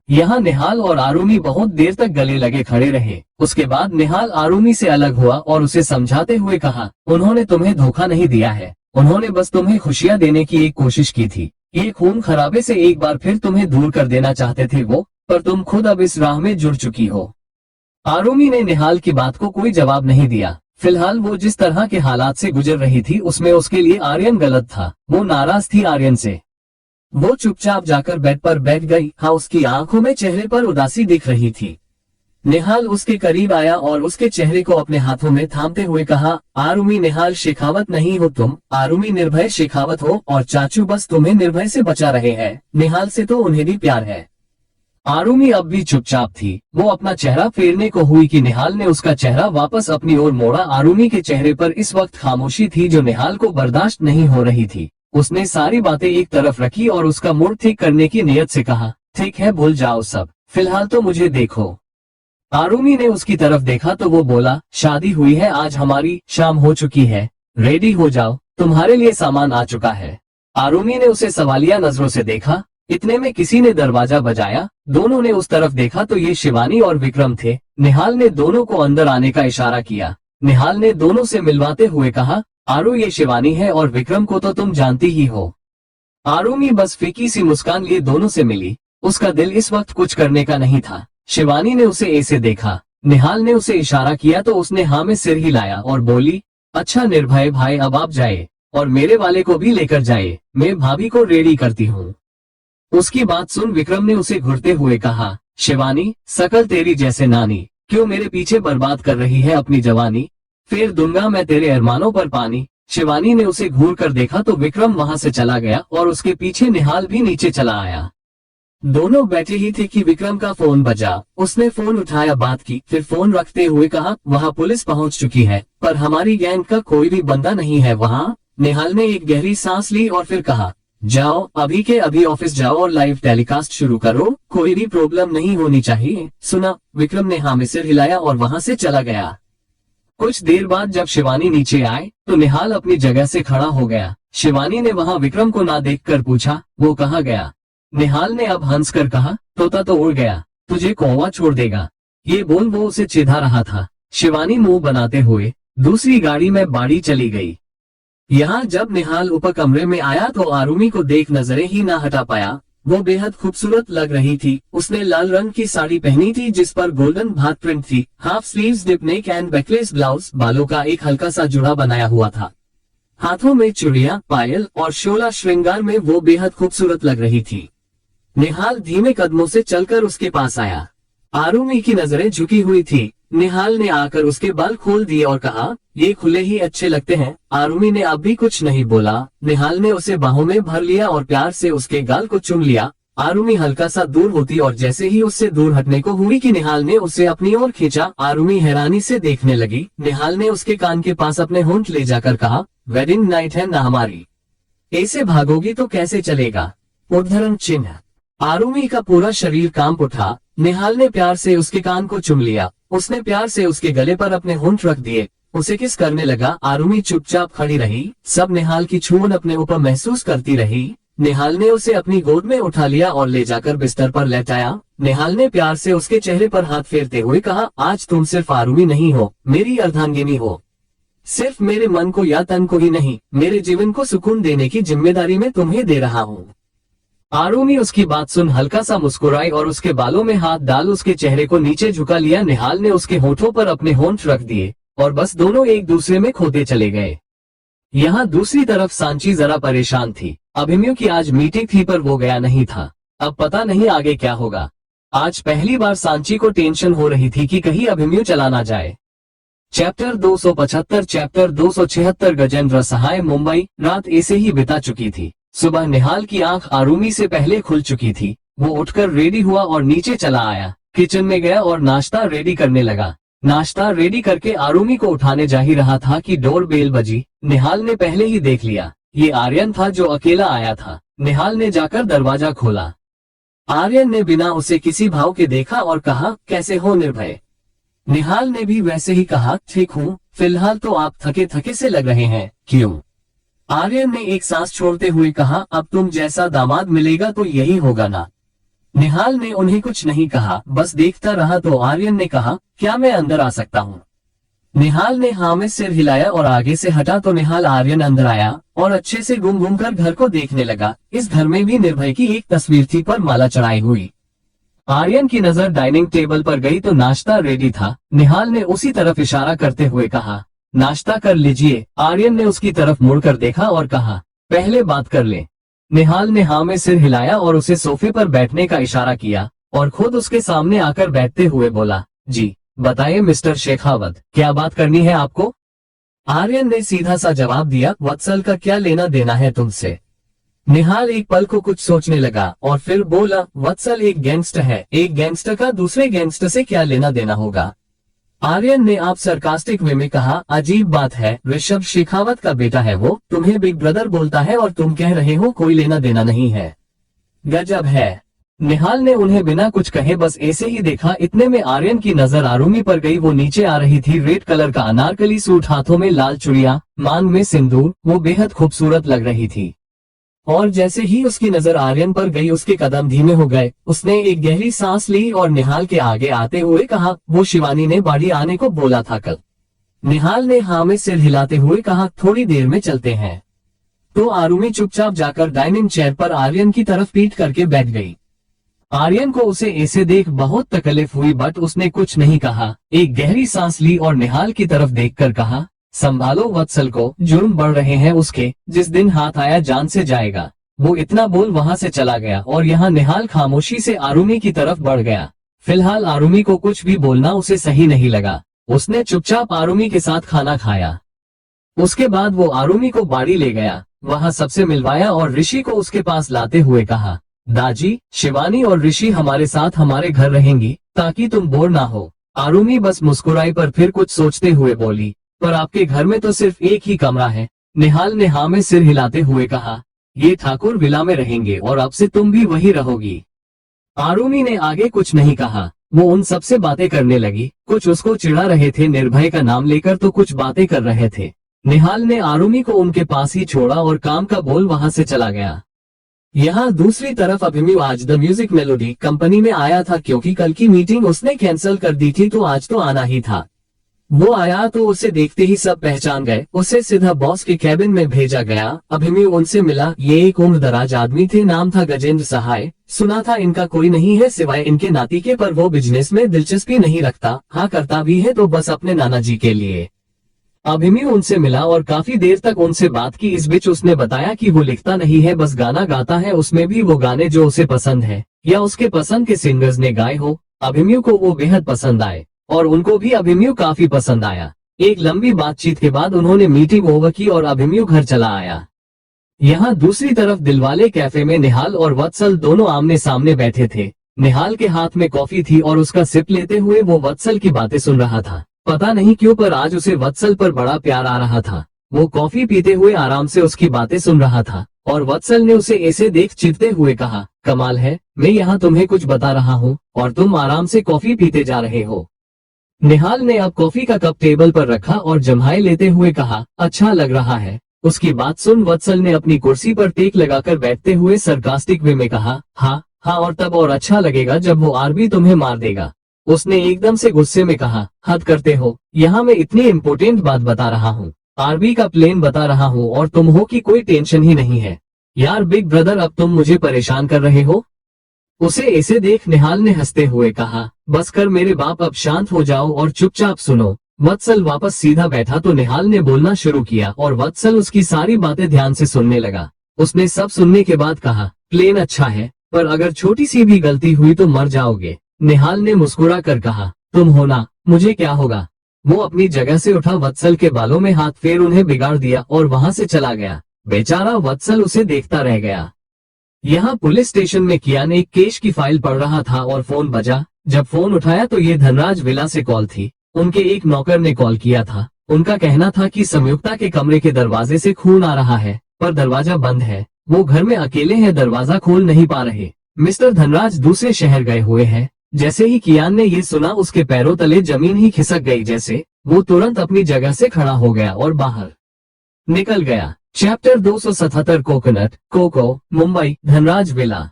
यहाँ निहाल और आरुमी बहुत देर तक गले लगे खड़े रहे। उसके बाद निहाल आरुमी से अलग हुआ और उसे समझाते हुए कहा, उन्होंने तुम्हें धोखा नहीं दिया है, उन्होंने बस तुम्हें खुशियां देने की एक कोशिश की थी। ये खून खराबे से एक बार फिर तुम्हें दूर कर देना चाहते थे वो, पर तुम खुद अब इस राह में जुड़ चुकी हो। आरुमी ने निहाल की बात को कोई जवाब नहीं दिया। फिलहाल वो जिस तरह के हालात से गुजर रही थी उसमें उसके लिए आर्यन गलत था। वो नाराज थी आर्यन से। वो चुपचाप जाकर बेड पर बैठ गई। हाँ, उसकी आंखों में चेहरे पर उदासी दिख रही थी। निहाल उसके करीब आया और उसके चेहरे को अपने हाथों में थामते हुए कहा, आरुमी निहाल शेखावत नहीं हो तुम, आरुमी निर्भय शेखावत हो, और चाचू बस तुम्हें निर्भय से बचा रहे हैं। निहाल से तो उन्हें भी प्यार है। आरुमी अब भी चुपचाप थी। वो अपना चेहरा फेरने को हुई कि निहाल ने उसका चेहरा वापस अपनी ओर मोड़ा। आरुमी के चेहरे पर इस वक्त खामोशी थी जो निहाल को बर्दाश्त नहीं हो रही थी। उसने सारी बातें एक तरफ रखी और उसका मूड ठीक करने की नियत से कहा, ठीक है भूल जाओ सब, फिलहाल तो मुझे देखो। आरुमी ने उसकी तरफ देखा तो वो बोला, शादी हुई है आज हमारी, शाम हो चुकी है, रेडी हो जाओ, तुम्हारे लिए सामान आ चुका है। आरुमी ने उसे सवालिया नजरों से देखा। इतने में किसी ने दरवाजा बजाया। दोनों ने उस तरफ देखा तो ये शिवानी और विक्रम थे। निहाल ने दोनों को अंदर आने का इशारा किया। निहाल ने दोनों से मिलवाते हुए कहा, आरू ये शिवानी है और विक्रम को तो तुम जानती ही हो। आरुमी बस फीकी सी मुस्कान लिए दोनों से मिली। उसका दिल इस वक्त कुछ करने का नहीं था। शिवानी ने उसे ऐसे देखा। निहाल ने उसे इशारा किया तो उसने हाँ में सिर हिलाया और बोली, अच्छा निर्भय भाई, अब आप जाए और मेरे वाले को भी लेकर जाए, मैं भाभी को रेडी करती हूँ। उसकी बात सुन विक्रम ने उसे घूरते हुए कहा, शिवानी सकल तेरी जैसे नानी, क्यों मेरे पीछे बर्बाद कर रही है अपनी जवानी, फिर दूंगा मैं तेरे अरमानों पर पानी। शिवानी ने उसे घूर कर देखा तो विक्रम वहां से चला गया और उसके पीछे निहाल भी नीचे चला आया। दोनों बैठे ही थे कि विक्रम का फोन बजा। उसने फोन उठाया, बात की, फिर फोन रखते हुए कहा, वहां पुलिस पहुंच चुकी है पर हमारी गैंग का कोई भी बंदा नहीं है वहां। निहाल ने एक गहरी सांस ली और फिर कहा, जाओ अभी के अभी ऑफिस जाओ और लाइव टेलीकास्ट शुरू करो, कोई भी प्रॉब्लम नहीं होनी चाहिए। सुना? विक्रम ने हाँ में सिर हिलाया और वहां से चला गया। कुछ देर बाद जब शिवानी नीचे आए तो निहाल अपनी जगह से खड़ा हो गया। शिवानी ने वहां विक्रम को ना देखकर पूछा, वो कहाँ गया? निहाल ने अब हंसकर कहा, तोता तो उड़ गया, तुझे कौवा छोड़ देगा। ये बोल वो उसे चिढ़ा रहा था। शिवानी मुंह बनाते हुए दूसरी गाड़ी में बाड़ी चली गई। यहाँ जब निहाल ऊपर कमरे में आया तो आरुमी को देख नजरें ही ना हटा पाया। वो बेहद खूबसूरत लग रही थी। उसने लाल रंग की साड़ी पहनी थी जिस पर गोल्डन भात प्रिंट थी, half sleeves, deep neck and backless blouse, बालों का एक हल्का सा जुड़ा बनाया हुआ था, हाथों में चूड़ियां, पायल और शोला श्रृंगार में वो बेहद खूबसूरत लग रही थी। निहाल धीमे कदमों से चलकर उसके पास आया। आरुमी की नजरें झुकी हुई थी। निहाल ने आकर उसके बाल खोल दिए और कहा, ये खुले ही अच्छे लगते हैं। आरुमी ने अब भी कुछ नहीं बोला। निहाल ने उसे बाहों में भर लिया और प्यार से उसके गाल को चूम लिया। आरुमी हल्का सा दूर होती और जैसे ही उससे दूर हटने को हुई कि निहाल ने उसे अपनी ओर खींचा। आरुमी हैरानी से देखने लगी। निहाल ने उसके कान के पास अपने होंठ ले जाकर कहा, वेडिंग नाइट है ना हमारी, ऐसे भागोगी तो कैसे चलेगा? उद्धरण चिन्ह। आरुमी का पूरा शरीर कांप उठा। निहाल ने प्यार से उसके कान को चुम लिया। उसने प्यार से उसके गले पर अपने होंठ रख दिए, उसे किस करने लगा। आरुमी चुपचाप खड़ी रही, सब निहाल की छून अपने ऊपर महसूस करती रही। निहाल ने उसे अपनी गोद में उठा लिया और ले जाकर बिस्तर पर लेटाया। निहाल ने प्यार से उसके चेहरे पर हाथ फेरते हुए कहा, आज तुम सिर्फ आरुमी नहीं हो, मेरी अर्धांगिनी हो। सिर्फ मेरे मन को या तन को ही नहीं, मेरे जीवन को सुकून देने की जिम्मेदारी मैं तुम्हें दे रहा हूँ। आरुमी उसकी बात सुन हल्का सा मुस्कुराई और उसके बालों में हाथ डाल उसके चेहरे को नीचे झुका लिया। निहाल ने उसके होठों पर अपने होंठ रख दिए और बस दोनों एक दूसरे में खोते चले गए। यहाँ दूसरी तरफ सांची जरा परेशान थी। अभिमन्यु की आज मीटिंग थी पर वो गया नहीं था। अब पता नहीं आगे क्या होगा। आज पहली बार सांची को टेंशन हो रही थी कि कहीं अभिमन्यु चला ना जाए। चैप्टर 275 चैप्टर 276 गजेंद्र सहाय मुंबई। रात ऐसे ही बिता चुकी थी। सुबह निहाल की आंख आरुमी से पहले खुल चुकी थी। वो उठकर रेडी हुआ और नीचे चला आया। किचन में गया और नाश्ता रेडी करने लगा। नाश्ता रेडी करके आरुमी को उठाने जा ही रहा था कि डोर बेल बजी। निहाल ने पहले ही देख लिया, ये आर्यन था जो अकेला आया था। निहाल ने जाकर दरवाजा खोला। आर्यन ने बिना उसे किसी भाव के देखा और कहा, कैसे हो निर्भय। निहाल ने भी वैसे ही कहा, ठीक हूँ, फिलहाल तो आप थके थके से लग रहे हैं, क्यों। आर्यन ने एक सांस छोड़ते हुए कहा, अब तुम जैसा दामाद मिलेगा तो यही होगा ना। निहाल ने उन्हें कुछ नहीं कहा, बस देखता रहा। तो आर्यन ने कहा, क्या मैं अंदर आ सकता हूँ। निहाल ने हाँ में सिर हिलाया और आगे से हटा तो निहाल आर्यन अंदर आया और अच्छे से घूम घूम कर घर को देखने लगा। इस घर में भी निर्भय की एक तस्वीर थी पर माला चढ़ाई हुई। आर्यन की नजर डाइनिंग टेबल पर गई तो नाश्ता रेडी था। निहाल ने उसी तरफ इशारा करते हुए कहा, नाश्ता कर लीजिए। आर्यन ने उसकी तरफ मुड़कर देखा और कहा, पहले बात कर ले। निहाल ने हाँ में सिर हिलाया और उसे सोफे पर बैठने का इशारा किया और खुद उसके सामने आकर बैठते हुए बोला, जी बताइए मिस्टर शेखावत, क्या बात करनी है आपको। आर्यन ने सीधा सा जवाब दिया, वत्सल का क्या लेना देना है तुमसे। निहाल एक पल को कुछ सोचने लगा और फिर बोला, वत्सल एक गैंगस्टर है, एक गैंगस्टर का दूसरे गैंगस्टर से क्या लेना देना होगा। आर्यन ने आप सरकास्टिक वे में कहा, अजीब बात है, ऋषभ शेखावत का बेटा है वो, तुम्हें बिग ब्रदर बोलता है और तुम कह रहे हो कोई लेना देना नहीं है। गजब है। निहाल ने उन्हें बिना कुछ कहे बस ऐसे ही देखा। इतने में आर्यन की नजर आरुमी पर गई। वो नीचे आ रही थी। रेड कलर का अनारकली सूट, हाथों में लाल चूड़ियां, मांग में सिंदूर, वो बेहद खूबसूरत लग रही थी। और जैसे ही उसकी नजर आर्यन पर गई उसके कदम धीमे हो गए। उसने एक गहरी सांस ली और निहाल के आगे आते हुए कहा, वो शिवानी ने बाड़ी आने को बोला था कल। निहाल ने हाँ में सिर हिलाते हुए कहा, थोड़ी देर में चलते हैं। तो आरुमी चुपचाप जाकर डाइनिंग चेयर पर आर्यन की तरफ पीठ करके बैठ गई। आर्यन को उसे ऐसे देख बहुत तकलीफ हुई बट उसने कुछ नहीं कहा। एक गहरी सांस ली और निहाल की तरफ देखकर कहा, संभालो वत्सल को, जुर्म बढ़ रहे हैं उसके, जिस दिन हाथ आया जान से जाएगा। वो इतना बोल वहां से चला गया और यहाँ निहाल खामोशी से आरुमी की तरफ बढ़ गया। फिलहाल आरुमी को कुछ भी बोलना उसे सही नहीं लगा। उसने चुपचाप आरुमी के साथ खाना खाया। उसके बाद वो आरुमी को बाड़ी ले गया, वहां सबसे मिलवाया और ऋषि को उसके पास लाते हुए कहा, दाजी, शिवानी और ऋषि हमारे साथ हमारे घर रहेंगी ताकि तुम बोर ना हो। आरुमी बस मुस्कुराई पर फिर कुछ सोचते हुए बोली, पर आपके घर में तो सिर्फ एक ही कमरा है। निहाल ने हाँ में सिर हिलाते हुए कहा, ये ठाकुर विला में रहेंगे और अब से तुम भी वही रहोगी। आरुमी ने आगे कुछ नहीं कहा। वो उन सबसे बातें करने लगी। कुछ उसको चिढ़ा रहे थे निर्भय का नाम लेकर तो कुछ बातें कर रहे थे। निहाल ने आरुमी को उनके पास ही छोड़ा और काम का बोल वहां से चला गया। यहाँ दूसरी तरफ अभिमन्यु आज द म्यूजिक मेलोडी कंपनी में आया था क्योंकि कल की मीटिंग उसने कैंसिल कर दी थी तो आज तो आना ही था। वो आया तो उसे देखते ही सब पहचान गए। उसे सीधा बॉस के कैबिन में भेजा गया। अभिमन्यु उनसे मिला। ये एक उम्रदराज आदमी थे, नाम था गजेंद्र सहाय। सुना था इनका कोई नहीं है सिवाय इनके नाती के, पर वो बिजनेस में दिलचस्पी नहीं रखता। हाँ करता भी है तो बस अपने नाना जी के लिए। अभिमन्यु उनसे मिला और काफी देर तक उनसे बात की। इस बीच उसने बताया कि वो लिखता नहीं है, बस गाना गाता है, उसमें भी वो गाने जो उसे पसंद है या उसके पसंद के सिंगर्स ने गाए हो। अभिमन्यु को वो बेहद पसंद आए और उनको भी अभिमन्यु काफी पसंद आया। एक लंबी बातचीत के बाद उन्होंने मीटिंग ओवर की और अभिमन्यु घर चला आया। यहाँ दूसरी तरफ दिलवाले कैफे में निहाल और वत्सल दोनों आमने सामने बैठे थे। निहाल के हाथ में कॉफी थी और उसका सिप लेते हुए वो वत्सल की बातें सुन रहा था। पता नहीं क्यों पर आज उसे वत्सल पर बड़ा प्यार आ रहा था। वो कॉफी पीते हुए आराम से उसकी बातें सुन रहा था और वत्सल ने उसे ऐसे देख चिढ़ते हुए कहा, कमाल है, मैं यहाँ तुम्हें कुछ बता रहा हूँ और तुम आराम से कॉफी पीते जा रहे हो। निहाल ने अब कॉफी का कप टेबल पर रखा और जम्हाई लेते हुए कहा, अच्छा लग रहा है। उसकी बात सुन वत्सल ने अपनी कुर्सी पर टेक लगाकर बैठते हुए सरकास्टिक वे में कहा, हाँ हाँ, और तब और अच्छा लगेगा जब वो आरबी तुम्हें मार देगा। उसने एकदम से गुस्से में कहा, हद करते हो, यहाँ मैं इतनी इम्पोर्टेंट बात बता रहा हूँ, आरबी का प्लेन बता रहा हूँ और तुम हो कि कोई टेंशन ही नहीं है। यार बिग ब्रदर, अब तुम मुझे परेशान कर रहे हो। उसे ऐसे देख निहाल ने हंसते हुए कहा, बस कर मेरे बाप, अब शांत हो जाओ और चुपचाप सुनो। वत्सल वापस सीधा बैठा तो निहाल ने बोलना शुरू किया और वत्सल उसकी सारी बातें ध्यान से सुनने लगा। उसने सब सुनने के बाद कहा, प्लेन अच्छा है, पर अगर छोटी सी भी गलती हुई तो मर जाओगे। निहाल ने मुस्कुरा कर कहा, तुम हो ना, मुझे क्या होगा। वो अपनी जगह से उठा, वत्सल के बालों में हाथ फेर उन्हें बिगाड़ दिया और वहां से चला गया। बेचारा वत्सल उसे देखता रह गया। यहाँ पुलिस स्टेशन में कियान एक केस की फाइल पढ़ रहा था और फोन बजा। जब फोन उठाया तो ये धनराज विला से कॉल थी। उनके एक नौकर ने कॉल किया था। उनका कहना था कि संयुक्ता के कमरे के दरवाजे से खून आ रहा है, पर दरवाजा बंद है। वो घर में अकेले हैं, दरवाजा खोल नहीं पा रहे। मिस्टर धनराज दूसरे शहर गए हुए हैं। जैसे ही कियान ने ये सुना, उसके पैरों तले जमीन ही खिसक गई जैसे। वो तुरंत अपनी जगह से खड़ा हो गया और बाहर निकल गया। Chapter 277 coconut coco, Mumbai, Dhanraj villa.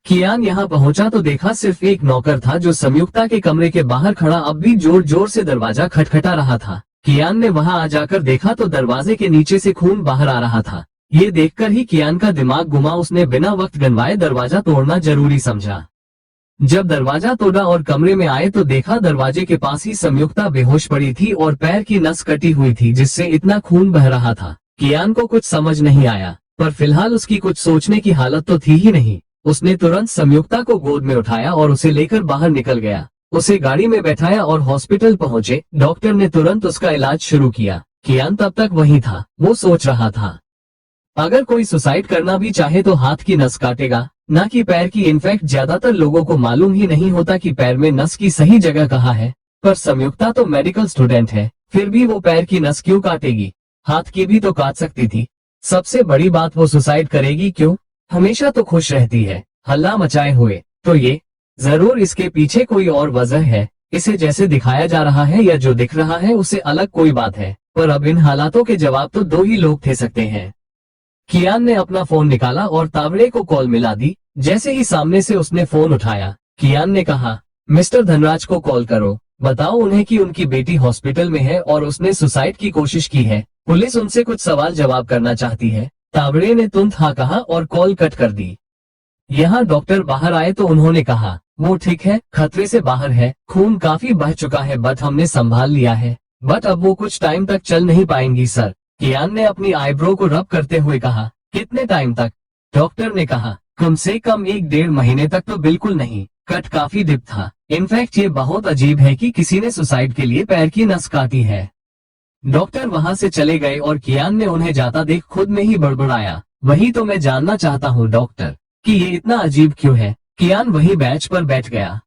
Kiyan यहाँ पहुंचा तो देखा सिर्फ एक नौकर था जो संयुक्ता के कमरे के बाहर खड़ा अब भी जोर जोर से दरवाजा खटखटा रहा था। कियान ने वहां आ जाकर देखा तो दरवाजे के नीचे से खून बाहर आ रहा था। ये देखकर ही कियान का दिमाग घुमा। उसने बिना वक्त गंवाए दरवाजा तोड़ना जरूरी समझा। जब दरवाजा तोड़ा और कमरे में आए तो देखा दरवाजे के पास ही संयुक्ता बेहोश पड़ी थी और पैर की नस कटी हुई थी जिससे इतना खून बह रहा था। कियान को कुछ समझ नहीं आया, पर फिलहाल उसकी कुछ सोचने की हालत तो थी ही नहीं। उसने तुरंत संयुक्ता को गोद में उठाया और उसे लेकर बाहर निकल गया। उसे गाड़ी में बैठाया और हॉस्पिटल पहुंचे। डॉक्टर ने तुरंत उसका इलाज शुरू किया। कियान तब तक वहीं था। वो सोच रहा था, अगर कोई सुसाइड करना भी चाहे तो हाथ की नस काटेगा, ना कि पैर की। इनफैक्ट ज्यादातर लोगों को मालूम ही नहीं होता कि पैर में नस की सही जगह कहाँ है। पर संयुक्ता तो मेडिकल स्टूडेंट है, फिर भी वो पैर की नस क्यों काटेगी? हाथ की भी तो काट सकती थी। सबसे बड़ी बात, वो सुसाइड करेगी क्यों? हमेशा तो खुश रहती है, हल्ला मचाए हुए। तो ये जरूर इसके पीछे कोई और वजह है। इसे जैसे दिखाया जा रहा है या जो दिख रहा है उससे अलग कोई बात है। पर अब इन हालातों के जवाब तो दो ही लोग दे सकते हैं। कियान ने अपना फोन निकाला और तावड़े को कॉल मिला दी। जैसे ही सामने से उसने फोन उठाया, कियान ने कहा, मिस्टर धनराज को कॉल करो, बताओ उन्हें कि उनकी बेटी हॉस्पिटल में है और उसने सुसाइड की कोशिश की है। पुलिस उनसे कुछ सवाल जवाब करना चाहती है। तावड़े ने तुरंत हाँ कहा और कॉल कट कर दी। यहाँ डॉक्टर बाहर आए तो उन्होंने कहा, वो ठीक है, खतरे से बाहर है, खून काफी बह चुका है, बट हमने संभाल लिया है। बट अब वो कुछ टाइम तक चल नहीं पाएंगी सर। कियान ने अपनी आईब्रो को रब करते हुए कहा, कितने टाइम तक? डॉक्टर ने कहा, कम से कम 1-1.5 महीने तक तो बिल्कुल नहीं। कट काफी डिप था। इनफैक्ट ये बहुत अजीब है कि किसी ने सुसाइड के लिए पैर की नस काटी है। डॉक्टर वहां से चले गए और कियान ने उन्हें जाता देख खुद में ही बड़बड़ाया, वही तो मैं जानना चाहता हूँ डॉक्टर, कि ये इतना अजीब क्यों है। कियान वही बेंच पर बैठ गया।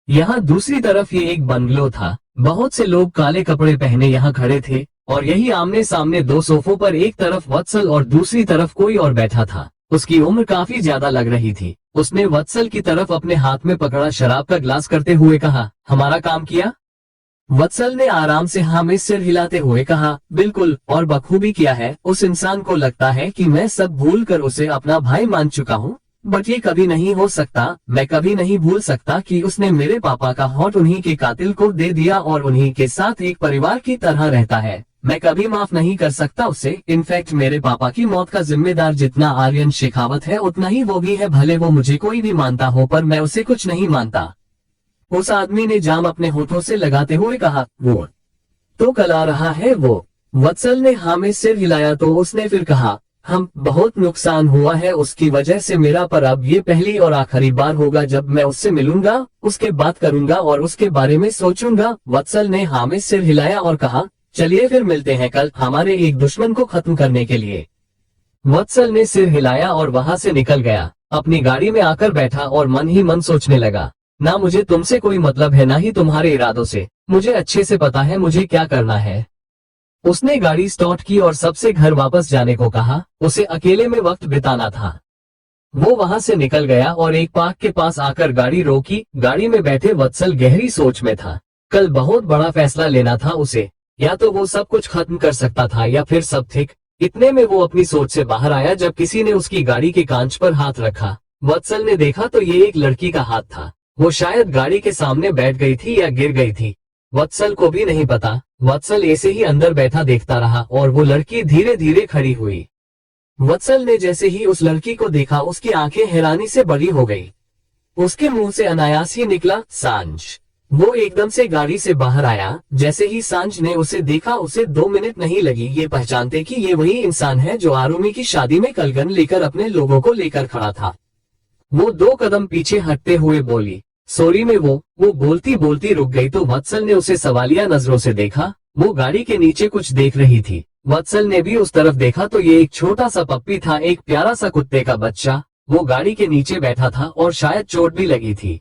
यहाँ दूसरी तरफ ये एक बंगलो था। बहुत से लोग काले कपड़े पहने यहाँ खड़े थे और यही आमने सामने 2 सोफों पर एक तरफ वत्सल और दूसरी तरफ कोई और बैठा था। उसकी उम्र काफी ज्यादा लग रही थी। उसने वत्सल की तरफ अपने हाथ में पकड़ा शराब का ग्लास करते हुए कहा, हमारा काम किया? वत्सल ने आराम से हाँ में सिर हिलाते हुए कहा, बिल्कुल, और बखूबी किया है। उस इंसान को लगता है कि मैं सब भूल कर उसे अपना भाई मान चुका हूँ, बट ये कभी नहीं हो सकता। मैं कभी नहीं भूल सकता कि उसने मेरे पापा का हॉट उन्हीं के कातिल को दे दिया और उन्हीं के साथ एक परिवार की तरह रहता है। मैं कभी माफ नहीं कर सकता उसे। इनफैक्ट मेरे पापा की मौत का जिम्मेदार जितना आर्यन शेखावत है उतना ही वो भी है। भले वो मुझे कोई भी मानता हो, पर मैं उसे कुछ नहीं मानता। उस आदमी ने जाम अपने होठों से लगाते हुए कहा, वो तो कल आ रहा है वो। वत्सल ने हाँ में सिर हिलाया तो उसने फिर कहा, हम बहुत नुकसान हुआ है उसकी वजह से मेरा, पर अब ये पहली और आखिरी बार होगा जब मैं उससे मिलूंगा, उसके बात करूंगा और उसके बारे में सोचूंगा। वत्सल ने हाँ में सिर हिलाया और कहा, चलिए फिर मिलते हैं कल हमारे एक दुश्मन को खत्म करने के लिए। वत्सल ने सिर हिलाया और वहां से निकल गया। अपनी गाड़ी में आकर बैठा और मन ही मन सोचने लगा, ना मुझे तुमसे कोई मतलब है, ना ही तुम्हारे इरादों से। मुझे अच्छे से पता है मुझे क्या करना है। उसने गाड़ी स्टार्ट की और सबसे घर वापस जाने को कहा। उसे अकेले में वक्त बिताना था। वो वहां से निकल गया और एक पार्क के पास आकर गाड़ी रोकी। गाड़ी में बैठे वत्सल गहरी सोच में था। कल बहुत बड़ा फैसला लेना था उसे, या तो वो सब कुछ खत्म कर सकता था या फिर सब ठीक। इतने में वो अपनी सोच से बाहर आया जब किसी ने उसकी गाड़ी के कांच पर हाथ रखा। वत्सल ने देखा तो ये एक लड़की का हाथ था। वो शायद गाड़ी के सामने बैठ गई थी या गिर गई थी, वत्सल को भी नहीं पता। वत्सल ऐसे ही अंदर बैठा देखता रहा और वो लड़की धीरे धीरे खड़ी हुई। वत्सल ने जैसे ही उस लड़की को देखा उसकी आंखें हैरानी से बड़ी हो गई। उसके मुंह से अनायास ही निकला, सांझ। वो एकदम से गाड़ी से बाहर आया। जैसे ही सांझ ने उसे देखा उसे 2 मिनट नहीं लगी ये पहचानते कि ये वही इंसान है जो आरुमि की शादी में कल गन लेकर अपने लोगों को लेकर खड़ा था। वो 2 कदम पीछे हटते हुए बोली, सॉरी। में वो बोलती बोलती रुक गई तो वत्सल ने उसे सवालिया नजरों से देखा। वो गाड़ी के नीचे कुछ देख रही थी। वत्सल ने भी उस तरफ देखा तो ये एक छोटा सा पप्पी था, एक प्यारा सा कुत्ते का बच्चा। वो गाड़ी के नीचे बैठा था और शायद चोट भी लगी थी।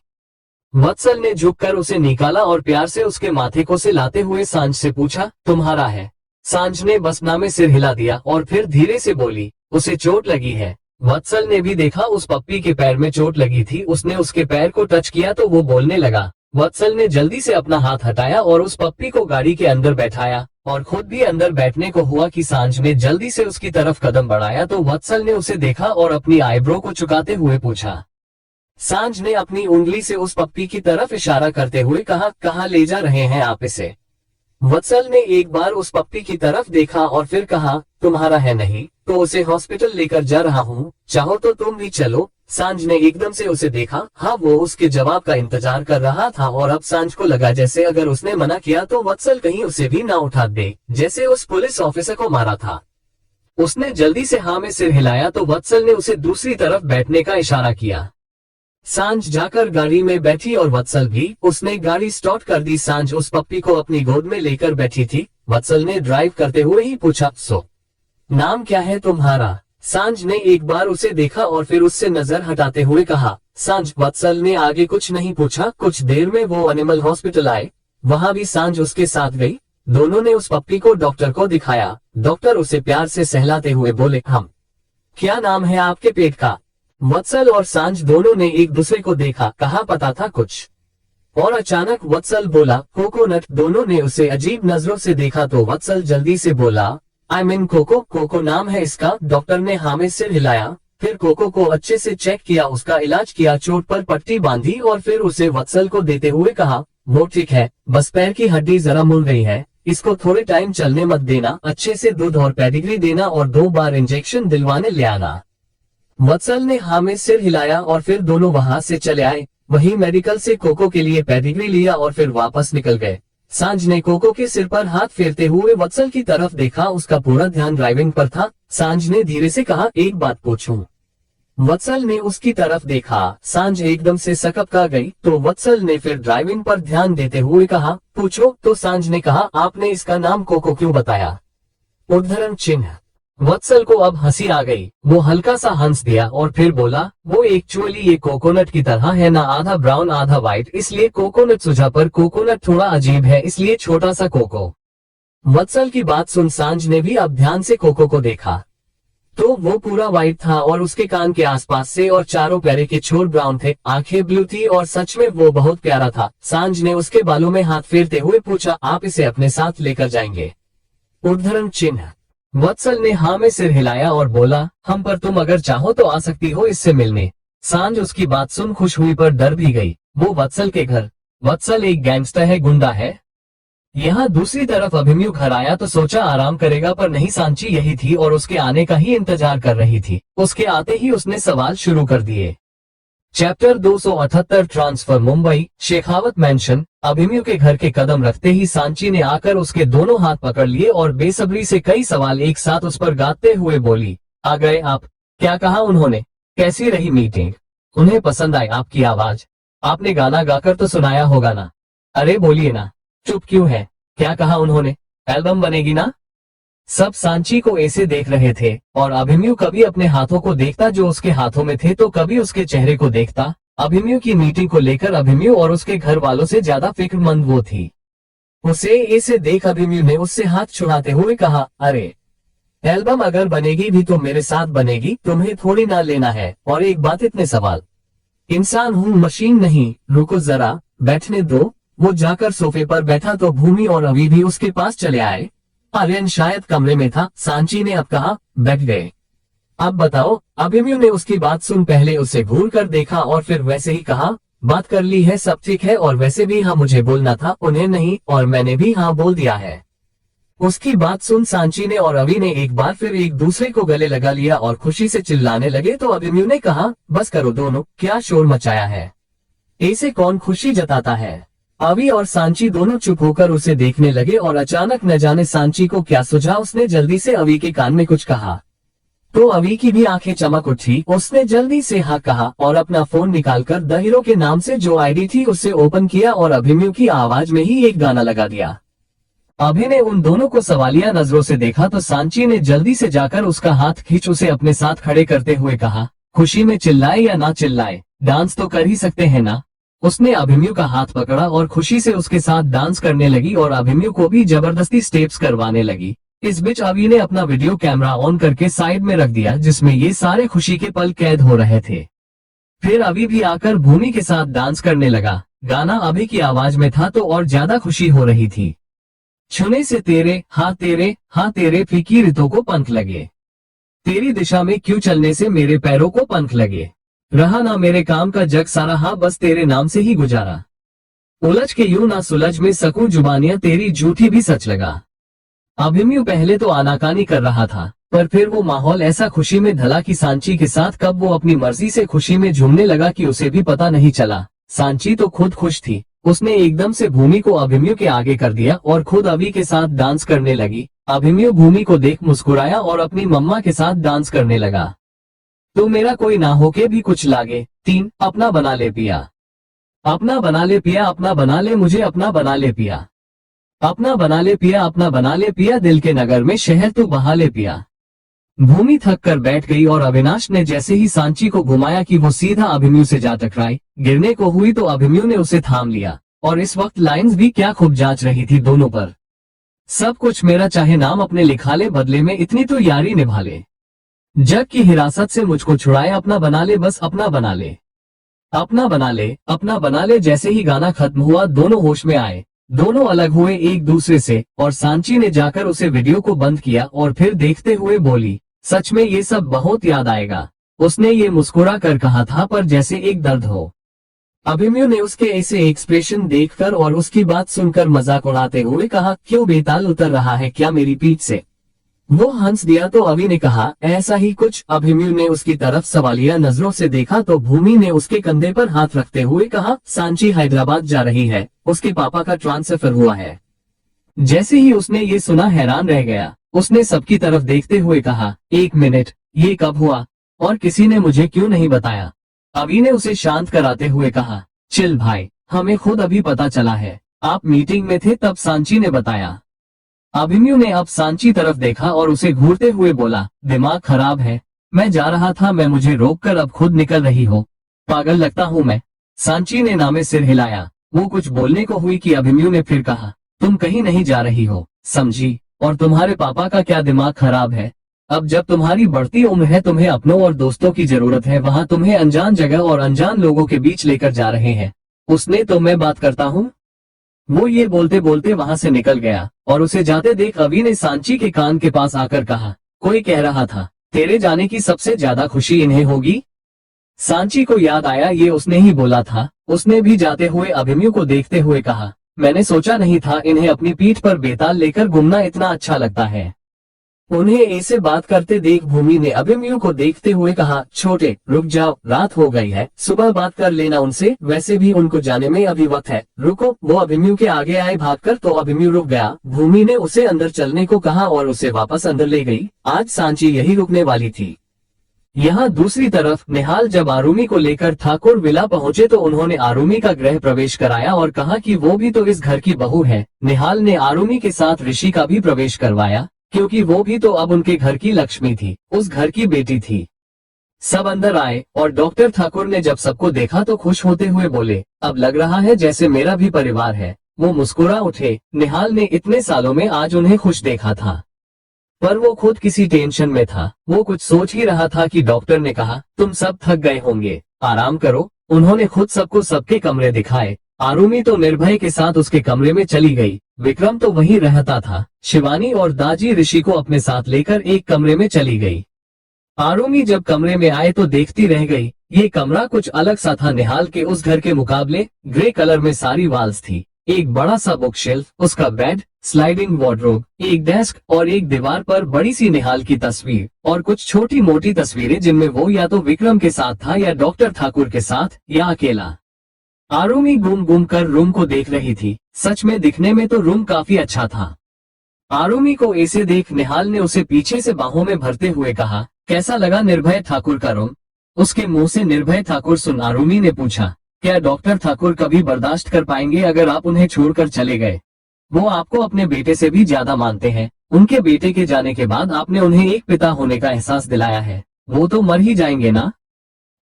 वत्सल ने झुककर उसे निकाला और प्यार से उसके माथे को सिलाते हुए सांझ से पूछा, तुम्हारा है? सांझ ने बस ना में सिर हिला दिया और फिर धीरे से बोली, उसे चोट लगी है। वत्सल ने भी देखा उस पप्पी के पैर में चोट लगी थी। उसने उसके पैर को टच किया तो वो बोलने लगा। वत्सल ने जल्दी से अपना हाथ हटाया और उस पप्पी को गाड़ी के अंदर बैठाया और खुद भी अंदर बैठने को हुआ कि सांझ ने जल्दी से उसकी तरफ कदम बढ़ाया तो वत्सल ने उसे देखा और अपनी आईब्रो को चुकाते हुए पूछा। सांझ ने अपनी उंगली से उस पप्पी की तरफ इशारा करते हुए कहा, कहाँ ले जा रहे हैं आप इसे? वत्सल ने एक बार उस पप्पी की तरफ देखा और फिर कहा, तुम्हारा है नहीं तो उसे हॉस्पिटल लेकर जा रहा हूँ, चाहो तो तुम भी चलो। सांझ ने एकदम से उसे देखा। हाँ, वो उसके जवाब का इंतजार कर रहा था और अब सांझ को लगा जैसे अगर उसने मना किया तो वत्सल कहीं उसे भी ना उठा दे, जैसे उस पुलिस ऑफिसर को मारा था। उसने जल्दी से हाँ में सिर हिलाया तो वत्सल ने उसे दूसरी तरफ बैठने का इशारा किया। सांझ जाकर गाड़ी में बैठी और वत्सल भी। उसने गाड़ी स्टार्ट कर दी। सांझ उस पप्पी को अपनी गोद में लेकर बैठी थी। वत्सल ने ड्राइव करते हुए ही पूछा, सो नाम क्या है तुम्हारा? सांझ ने एक बार उसे देखा और फिर उससे नजर हटाते हुए कहा, सांझ। वत्सल ने आगे कुछ नहीं पूछा। कुछ देर में वो एनिमल हॉस्पिटल आए। वहां भी सांझ उसके साथ गई। दोनों ने उस पप्पी को डॉक्टर को दिखाया। डॉक्टर उसे प्यार से सहलाते हुए बोले, हम क्या नाम है आपके पेट का? वत्सल और सांझ दोनों ने एक दूसरे को देखा। कहाँ पता था कुछ। और अचानक वत्सल बोला, कोकोनट। दोनों ने उसे अजीब नजरों से देखा तो वत्सल जल्दी से बोला, आई मीन कोको। कोको नाम है इसका। डॉक्टर ने हाँ में सिर हिलाया। फिर कोको को अच्छे से चेक किया, उसका इलाज किया, चोट पर पट्टी बांधी और फिर उसे वत्सल को देते हुए कहा, वो ठीक है, बस पैर की हड्डी जरा मुड़ गई है, इसको थोड़े टाइम चलने मत देना, अच्छे से दूध और पेडिग्री देना और 2 बार इंजेक्शन दिलवाने ले आना। वत्सल ने हाँ में सिर हिलाया और फिर दोनों वहां से चले आए। वहीं मेडिकल से कोको के लिए पेडिग्री लिया और फिर वापस निकल गए। सांझ ने कोको के सिर पर हाथ फेरते हुए वत्सल की तरफ देखा। उसका पूरा ध्यान ड्राइविंग पर था। सांझ ने धीरे से कहा, एक बात पूछूं? वत्सल ने उसकी तरफ देखा। सांझ एकदम से सकपका गई तो वत्सल ने फिर ड्राइविंग पर ध्यान देते हुए कहा, पूछो। तो सांझ ने कहा, आपने इसका नाम कोको क्यों बताया? उद्धरण चिन्ह। वत्सल को अब हंसी आ गई। वो हल्का सा हंस दिया और फिर बोला, वो एक्चुअली ये कोकोनट की तरह है ना, आधा ब्राउन आधा व्हाइट, इसलिए कोकोनट सुझा, पर कोकोनट थोड़ा अजीब है इसलिए छोटा सा कोको। वत्सल की बात सुन सांझ ने भी अब ध्यान से कोको को देखा तो वो पूरा व्हाइट था और उसके कान के आसपास से और चारों पैरे के छोर ब्राउन थे, आंखें ब्लू थी और सच में वो बहुत प्यारा था। सांझ ने उसके बालों में हाथ फेरते हुए पूछा, आप इसे अपने साथ लेकर जाएंगे? उद्धरण चिन्ह। वत्सल ने हाँ में सिर हिलाया और बोला, हम, पर तुम अगर चाहो तो आ सकती हो इससे मिलने। सांझ उसकी बात सुन खुश हुई पर डर भी गई। वो वत्सल के घर। वत्सल एक गैंगस्टर है, गुंडा है। यहाँ दूसरी तरफ अभिमन्यु घर आया तो सोचा आराम करेगा, पर नहीं, सांची यही थी और उसके आने का ही इंतजार कर रही थी। उसके आते ही उसने सवाल शुरू कर दिए। Chapter 278 transfer Mumbai Shekhawat mention. Abhimanyu के घर के कदम रखते ही सांची ने आकर उसके दोनों हाथ पकड़ लिए और बेसब्री से कई सवाल एक साथ उस पर गाते हुए बोली, आ गए आप? क्या कहा उन्होंने? कैसी रही मीटिंग? उन्हें पसंद आई आपकी आवाज? आपने गाना गाकर तो सुनाया होगा ना? अरे बोलिए ना, चुप क्यों है? क्या कहा उन्होंने? एल्बम बनेगी ना? सब सांची को ऐसे देख रहे थे और अभिमन्यु कभी अपने हाथों को देखता जो उसके हाथों में थे तो कभी उसके चेहरे को देखता। अभिमन्यु की मीटिंग को लेकर अभिमन्यु और उसके घर वालों से ज्यादा फिक्रमंद वो थी। उसे ऐसे देख अभिमन्यु ने उससे हाथ छुड़ाते हुए कहा, अरे एल्बम अगर बनेगी भी तो मेरे साथ बनेगी, तुम्हें थोड़ी ना लेना है। और एक बात, इतने सवाल, इंसान हूँ मशीन नहीं, रुको जरा, बैठने दो। वो जाकर सोफे पर बैठा तो भूमि और अभी भी उसके पास चले आए। आर्यन शायद कमरे में था। सांची ने अब कहा, बैठ गए। अब बताओ। अभिमन्यु ने उसकी बात सुन पहले उसे घूर कर देखा और फिर वैसे ही कहा, बात कर ली है, सब ठीक है, और वैसे भी हाँ मुझे बोलना था, उन्हें नहीं, और मैंने भी हाँ बोल दिया है। उसकी बात सुन सांची ने और अभी ने एक बार फिर एक दूसरे को गले लगा लिया और खुशी से चिल्लाने लगे। तो अभिमन्यु ने कहा, बस करो दोनों, क्या शोर मचाया है, ऐसे कौन खुशी जताता है। अभी और सांची दोनों चुप होकर उसे देखने लगे और अचानक न जाने सांची को क्या सूझा, उसने जल्दी से अभी के कान में कुछ कहा तो अभी की भी आंखें चमक उठी। उसने जल्दी से हाँ कहा और अपना फोन निकालकर द हीरो के नाम से जो आईडी थी उसे ओपन किया और अभिमन्यु की आवाज में ही एक गाना लगा दिया। अभी ने उन दोनों को सवालिया नजरों से देखा तो सांची ने जल्दी से जाकर उसका हाथ खींच उसे अपने साथ खड़े करते हुए कहा, खुशी में चिल्लाए या ना चिल्लाए, डांस तो कर ही सकते हैं ना। उसने अभिमन्यु का हाथ पकड़ा और खुशी से उसके साथ डांस करने लगी और अभिमन्यु को भी जबरदस्ती स्टेप्स करवाने लगी। इस बीच अभी ने अपना वीडियो कैमरा ऑन करके साइड में रख दिया जिसमें ये सारे खुशी के पल कैद हो रहे थे। फिर अभी भी आकर भूमि के साथ डांस करने लगा। गाना अभी की आवाज में था तो और ज्यादा खुशी हो रही थी। छूने से तेरे हाँ तेरे फीकी रितों को पंख लगे, तेरी दिशा में क्यों चलने से मेरे पैरों को पंख लगे, रहा ना मेरे काम का जग सारा, हाँ बस तेरे नाम से ही गुजारा, उलझ के यूं ना सुलझ में सकूं जुबानियां, तेरी झूठी भी सच लगा। अभिमन्यु पहले तो आनाकानी कर रहा था पर फिर वो माहौल ऐसा खुशी में ढला कि सांची के साथ कब वो अपनी मर्जी से खुशी में झूमने लगा कि उसे भी पता नहीं चला। सांची तो खुद खुश थी। उसने एकदम से भूमि को अभिमन्यु के आगे कर दिया और खुद अभी के साथ डांस करने लगी। अभिमन्यु भूमि को देख मुस्कुराया और अपनी मम्मा के साथ डांस करने लगा। तो मेरा कोई ना होके भी कुछ लागे, 3 अपना बना ले पिया, अपना बना ले पिया, अपना बना ले मुझे, अपना बना ले पिया, अपना बना ले पिया, अपना बना ले पिया, दिल के नगर में शहर तो बहा ले पिया। भूमि थक कर बैठ गई और अविनाश ने जैसे ही सांची को घुमाया कि वो सीधा अभिमन्यु से जा टकराई। गिरने को हुई तो अभिमन्यु ने उसे थाम लिया और इस वक्त लाइंस भी क्या खूब जांच रही थी दोनों पर। सब कुछ मेरा चाहे नाम अपने लिखा ले, बदले में इतनी तो यारी निभा ले, जग की हिरासत से मुझको छुड़ाए, अपना बना ले, बस अपना बना ले, अपना बना ले, अपना बना ले। जैसे ही गाना खत्म हुआ दोनों होश में आए, दोनों अलग हुए एक दूसरे से और सांची ने जाकर उसे वीडियो को बंद किया और फिर देखते हुए बोली, सच में ये सब बहुत याद आएगा। उसने ये मुस्कुरा कर कहा था पर जैसे एक दर्द हो। अभिमन्यु ने उसके ऐसे एक्सप्रेशन देखकर और उसकी बात सुनकर मजाक उड़ाते हुए कहा, क्यों बेताल उतर रहा है क्या मेरी पीठ से। वो हंस दिया तो अभी ने कहा, ऐसा ही कुछ। अभिमन्यु ने उसकी तरफ सवालिया नजरों से देखा तो भूमि ने उसके कंधे पर हाथ रखते हुए कहा, सांची हैदराबाद जा रही है, उसके पापा का ट्रांसफर हुआ है। जैसे ही उसने ये सुना हैरान रह गया। उसने सबकी तरफ देखते हुए कहा, 1 मिनट, ये कब हुआ और किसी ने मुझे क्यों नहीं बताया। अभी ने उसे शांत कराते हुए कहा, चिल भाई, हमें खुद अभी पता चला है, आप मीटिंग में थे तब सांची ने बताया। अभिमन्यु ने अब सांची तरफ देखा और उसे घूरते हुए बोला, दिमाग खराब है, मैं जा रहा था, मैं मुझे रोककर अब खुद निकल रही हो, पागल लगता हूँ मैं। सांची ने नामे सिर हिलाया। वो कुछ बोलने को हुई कि अभिमन्यु ने फिर कहा, तुम कहीं नहीं जा रही हो, समझी, और तुम्हारे पापा का क्या दिमाग खराब है। अब जब तुम्हारी बढ़ती उम्र है, तुम्हें अपनों और दोस्तों की जरूरत है, वहाँ तुम्हें अनजान जगह और अनजान लोगों के बीच लेकर जा रहे हैं। उसने तो मैं बात करता हूँ। वो ये बोलते बोलते वहाँ से निकल गया और उसे जाते देख अभी ने सांची के कान के पास आकर कहा, कोई कह रहा था तेरे जाने की सबसे ज्यादा खुशी इन्हें होगी। सांची को याद आया ये उसने ही बोला था। उसने भी जाते हुए अभिमन्यु को देखते हुए कहा, मैंने सोचा नहीं था इन्हें अपनी पीठ पर बेताल लेकर घूमना इतना अच्छा लगता है। उन्हें ऐसे बात करते देख भूमि ने अभिमन्यु को देखते हुए कहा, छोटे रुक जाओ, रात हो गई है, सुबह बात कर लेना उनसे, वैसे भी उनको जाने में अभी वक्त है, रुको। वो अभिमन्यु के आगे आए भागकर तो अभिमन्यु रुक गया। भूमि ने उसे अंदर चलने को कहा और उसे वापस अंदर ले गई। आज सांची यही रुकने वाली थी। यहाँ दूसरी तरफ निहाल जब आरुमि को लेकर ठाकुर विला पहुँचे तो उन्होंने आरुमि का गृह प्रवेश कराया और कहा कि वो भी तो इस घर की बहू है। निहाल ने आरुमि के साथ ऋषि का भी प्रवेश करवाया क्योंकि वो भी तो अब उनके घर की लक्ष्मी थी, उस घर की बेटी थी। सब अंदर आए और डॉक्टर ठाकुर ने जब सबको देखा तो खुश होते हुए बोले, अब लग रहा है जैसे मेरा भी परिवार है। वो मुस्कुरा उठे। निहाल ने इतने सालों में आज उन्हें खुश देखा था। पर वो खुद किसी टेंशन में था। वो कुछ सोच ही रहा था कि डॉक्टर ने कहा, तुम सब थक गए होंगे, आराम करो। उन्होंने खुद सबको सबके कमरे दिखाए। आरुमी तो निर्भय के साथ उसके कमरे में चली गई। विक्रम तो वहीं रहता था। शिवानी और दाजी ऋषि को अपने साथ लेकर एक कमरे में चली गई। आरुमी जब कमरे में आए तो देखती रह गई। ये कमरा कुछ अलग सा था। निहाल के उस घर के मुकाबले ग्रे कलर में सारी वॉल्स थी। एक बड़ा सा बुक शेल्फ, उसका बेड, स्लाइडिंग वार्डरोब, एक डेस्क और एक दीवार पर बड़ी सी निहाल की तस्वीर और कुछ छोटी मोटी तस्वीरें जिनमें वो या तो विक्रम के साथ था या डॉक्टर ठाकुर के साथ या अकेला। आरुमी घूम घूम कर रूम को देख रही थी। सच में दिखने में तो रूम काफी अच्छा था। आरुमी को ऐसे देख निहाल ने उसे पीछे से बाहों में भरते हुए कहा, कैसा लगा निर्भय ठाकुर का रूम? उसके मुंह से निर्भय ठाकुर सुन आरुमी ने पूछा, क्या डॉक्टर ठाकुर कभी बर्दाश्त कर पाएंगे अगर आप उन्हें छोड़कर चले गए? वो आपको अपने बेटे से भी ज्यादा मानते हैं। उनके बेटे के जाने के बाद आपने उन्हें एक पिता होने का एहसास दिलाया है। वो तो मर ही जाएंगे ना?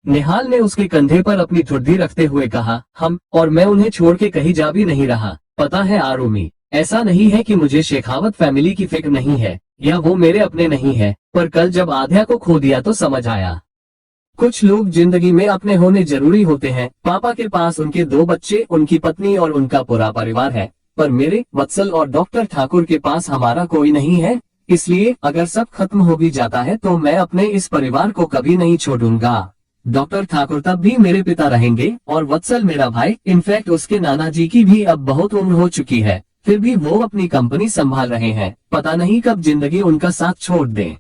निहाल ने उसके कंधे पर अपनी ठुड्डी रखते हुए कहा, और मैं उन्हें छोड़ के कहीं जा भी नहीं रहा। पता है आरुमी, ऐसा नहीं है कि मुझे शेखावत फैमिली की फिक्र नहीं है या वो मेरे अपने नहीं है, पर कल जब आध्या को खो दिया तो समझ आया। कुछ लोग जिंदगी में अपने होने जरूरी होते हैं। पापा के पास उनके 2 बच्चे, उनकी पत्नी और उनका पूरा परिवार है, पर मेरे, वत्सल और डॉक्टर ठाकुर के पास हमारा कोई नहीं है। इसलिए अगर सब खत्म हो भी जाता है तो मैं अपने इस परिवार को कभी नहीं छोड़ूंगा। डॉक्टर ठाकुर तब भी मेरे पिता रहेंगे और वत्सल मेरा भाई। इनफैक्ट उसके नाना जी की भी अब बहुत उम्र हो चुकी है, फिर भी वो अपनी कंपनी संभाल रहे हैं। पता नहीं कब जिंदगी उनका साथ छोड़ दे।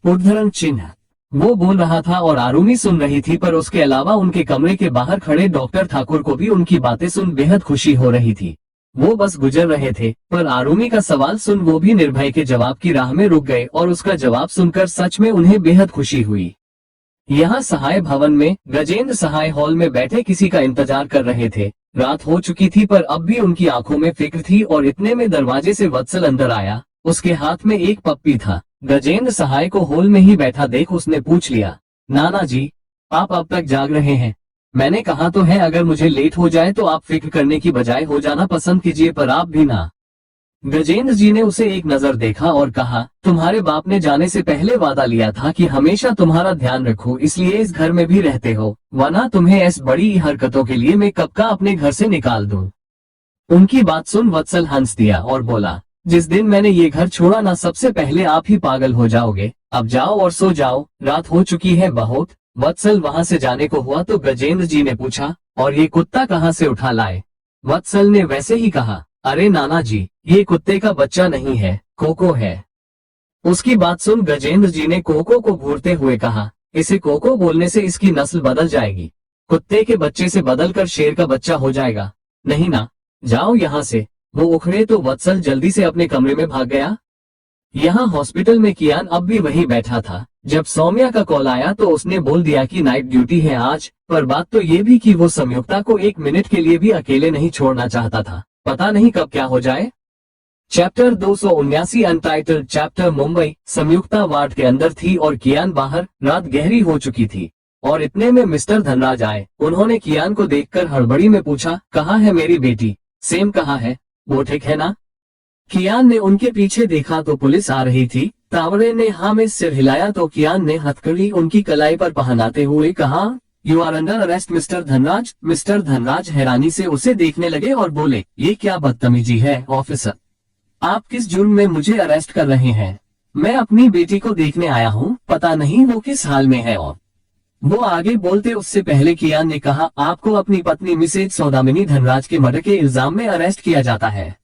उद्धरण चिन्ह। वो बोल रहा था और आरुमी सुन रही थी, पर उसके अलावा उनके कमरे के बाहर खड़े डॉक्टर ठाकुर को भी उनकी बातें सुन बेहद खुशी हो रही थी। वो बस गुजर रहे थे, पर आरुमी का सवाल सुन वो भी निर्भय के जवाब की राह में रुक गए और उसका जवाब सुनकर सच में उन्हें बेहद खुशी हुई। यहाँ सहाय भवन में गजेंद्र सहाय हॉल में बैठे किसी का इंतजार कर रहे थे। रात हो चुकी थी पर अब भी उनकी आंखों में फिक्र थी और इतने में दरवाजे से वत्सल अंदर आया। उसके हाथ में एक पप्पी था। गजेंद्र सहाय को हॉल में ही बैठा देख उसने पूछ लिया, नाना जी, आप अब तक जाग रहे हैं? मैंने कहा तो है अगर मुझे लेट हो जाए तो आप फिक्र करने की बजाय हो जाना पसंद कीजिए, पर आप भी ना। गजेंद्र जी ने उसे एक नजर देखा और कहा, तुम्हारे बाप ने जाने से पहले वादा लिया था कि हमेशा तुम्हारा ध्यान रखो, इसलिए इस घर में भी रहते हो, वरना तुम्हें ऐसी बड़ी हरकतों के लिए मैं कब का अपने घर से निकाल दूं। उनकी बात सुन वत्सल हंस दिया और बोला, जिस दिन मैंने ये घर छोड़ा ना, सबसे पहले आप ही पागल हो जाओगे। अब जाओ और सो जाओ, रात हो चुकी है बहुत। वत्सल वहां से जाने को हुआ तो गजेंद्र जी ने पूछा, और ये कुत्ता कहाँ से उठा लाए? वत्सल ने वैसे ही कहा, अरे नाना जी, ये कुत्ते का बच्चा नहीं है, कोको है। उसकी बात सुन गजेंद्र जी ने कोको को घूरते हुए कहा, इसे कोको बोलने से इसकी नस्ल बदल जाएगी। कुत्ते के बच्चे से बदलकर शेर का बच्चा हो जाएगा। नहीं ना, जाओ यहाँ से। वो उखड़े तो वत्सल जल्दी से अपने कमरे में भाग गया। यहाँ हॉस्पिटल में कियान अब भी वहीं बैठा था। जब सौम्या का कॉल आया तो उसने बोल दिया कि नाइट ड्यूटी है आज, पर बात तो ये भी कि वो संयुक्ता को 1 मिनट के लिए भी अकेले नहीं छोड़ना चाहता था। पता नहीं कब क्या हो जाए। Chapter 279 untitled chapter. Mumbai. Sanyukta ward के अंदर थी और कियान बाहर। रात गहरी हो चुकी थी और इतने में मिस्टर धनराज आए। उन्होंने कियान को देखकर हड़बड़ी में पूछा, कहाँ है मेरी बेटी? सेम कहाँ है? वो ठीक है ना? कियान ने उनके पीछे देखा तो पुलिस आ रही थी। तावड़े ने हाँ में सिर हिलाया तो कियान ने हथकड़ी उनकी कलाई पर पहनाते हुए कहा, you are under arrest mister Dhanraj. Mister Dhanraj हैरानी से उसे देखने लगे और बोले, ये क्या बदतमीजी है ऑफिसर? आप किस जुर्म में मुझे अरेस्ट कर रहे हैं? मैं अपनी बेटी को देखने आया हूँ, पता नहीं वो किस हाल में है। और वो आगे बोलते उससे पहले कियान ने कहा, आपको अपनी पत्नी मिसेज सौदामिनी धनराज के मर्डर के इल्जाम में अरेस्ट किया जाता है।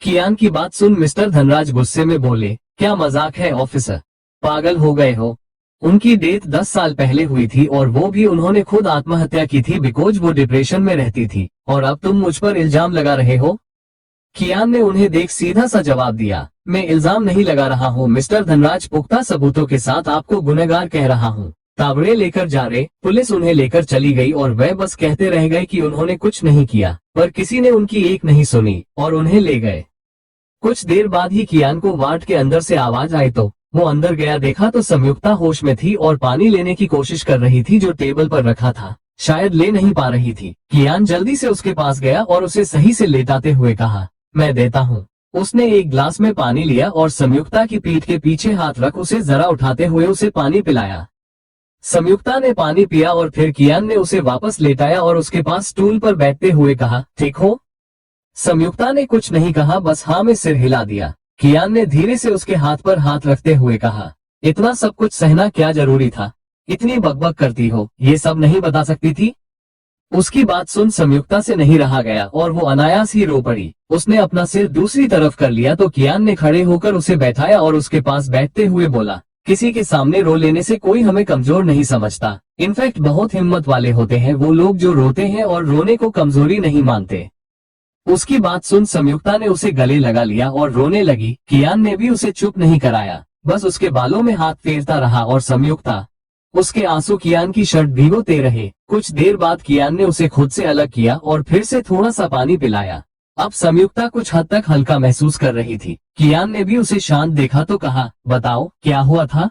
कियान की बात सुन मिस्टर धनराज गुस्से में बोले, क्या मजाक है ऑफिसर? पागल हो गए हो? उनकी डेथ 10 साल पहले हुई थी और वो भी उन्होंने खुद आत्महत्या की थी बिकॉज वो डिप्रेशन में रहती थी, और अब तुम मुझ पर इल्जाम लगा रहे हो? कियान ने उन्हें देख सीधा सा जवाब दिया, मैं इल्जाम नहीं लगा रहा हूँ मिस्टर धनराज, पुख्ता सबूतों के साथ आपको गुनहगार कह रहा हूँ। तावड़े लेकर जा रहे। पुलिस उन्हें लेकर चली गई और वह बस कहते रह गए कि उन्होंने कुछ नहीं किया, पर किसी ने उनकी एक नहीं सुनी और उन्हें ले गए। कुछ देर बाद ही कियान को वार्ड के अंदर से आवाज आई तो वो अंदर गया। देखा तो संयुक्ता होश में थी और पानी लेने की कोशिश कर रही थी जो टेबल पर रखा था, शायद ले नहीं पा रही थी। कियान जल्दी से उसके पास गया और उसे सही से लेटाते हुए कहा, मैं देता हूँ। उसने एक ग्लास में पानी लिया और संयुक्ता की पीठ के पीछे हाथ रख उसे जरा उठाते हुए उसे पानी पिलाया। संयुक्ता ने पानी पिया और फिर कियान ने उसे वापस लेटाया और उसके पास स्टूल पर बैठते हुए कहा, ठीक हो? संयुक्ता ने कुछ नहीं कहा, बस हाँ में सिर हिला दिया। कियान ने धीरे से उसके हाथ पर हाथ रखते हुए कहा, इतना सब कुछ सहना क्या जरूरी था? इतनी बकबक करती हो, ये सब नहीं बता सकती थी? उसकी बात सुन संयुक्ता से नहीं रहा गया और वो अनायास ही रो पड़ी। उसने अपना सिर दूसरी तरफ कर लिया तो कियान ने खड़े होकर उसे बैठाया और उसके पास बैठते हुए बोला, किसी के सामने रो लेने से कोई हमें कमजोर नहीं समझता। इनफैक्ट बहुत हिम्मत वाले होते हैं वो लोग जो रोते हैं और रोने को कमजोरी नहीं मानते। उसकी बात सुन संयुक्ता ने उसे गले लगा लिया और रोने लगी। कियान ने भी उसे चुप नहीं कराया, बस उसके बालों में हाथ फेरता रहा और संयुक्ता उसके आंसू कियान की शर्ट भिगोते रहे। कुछ देर बाद कियान ने उसे खुद से अलग किया और फिर से थोड़ा सा पानी पिलाया। अब संयुक्ता कुछ हद तक हल्का महसूस कर रही थी। कियान ने भी उसे शांत देखा तो कहा, बताओ क्या हुआ था?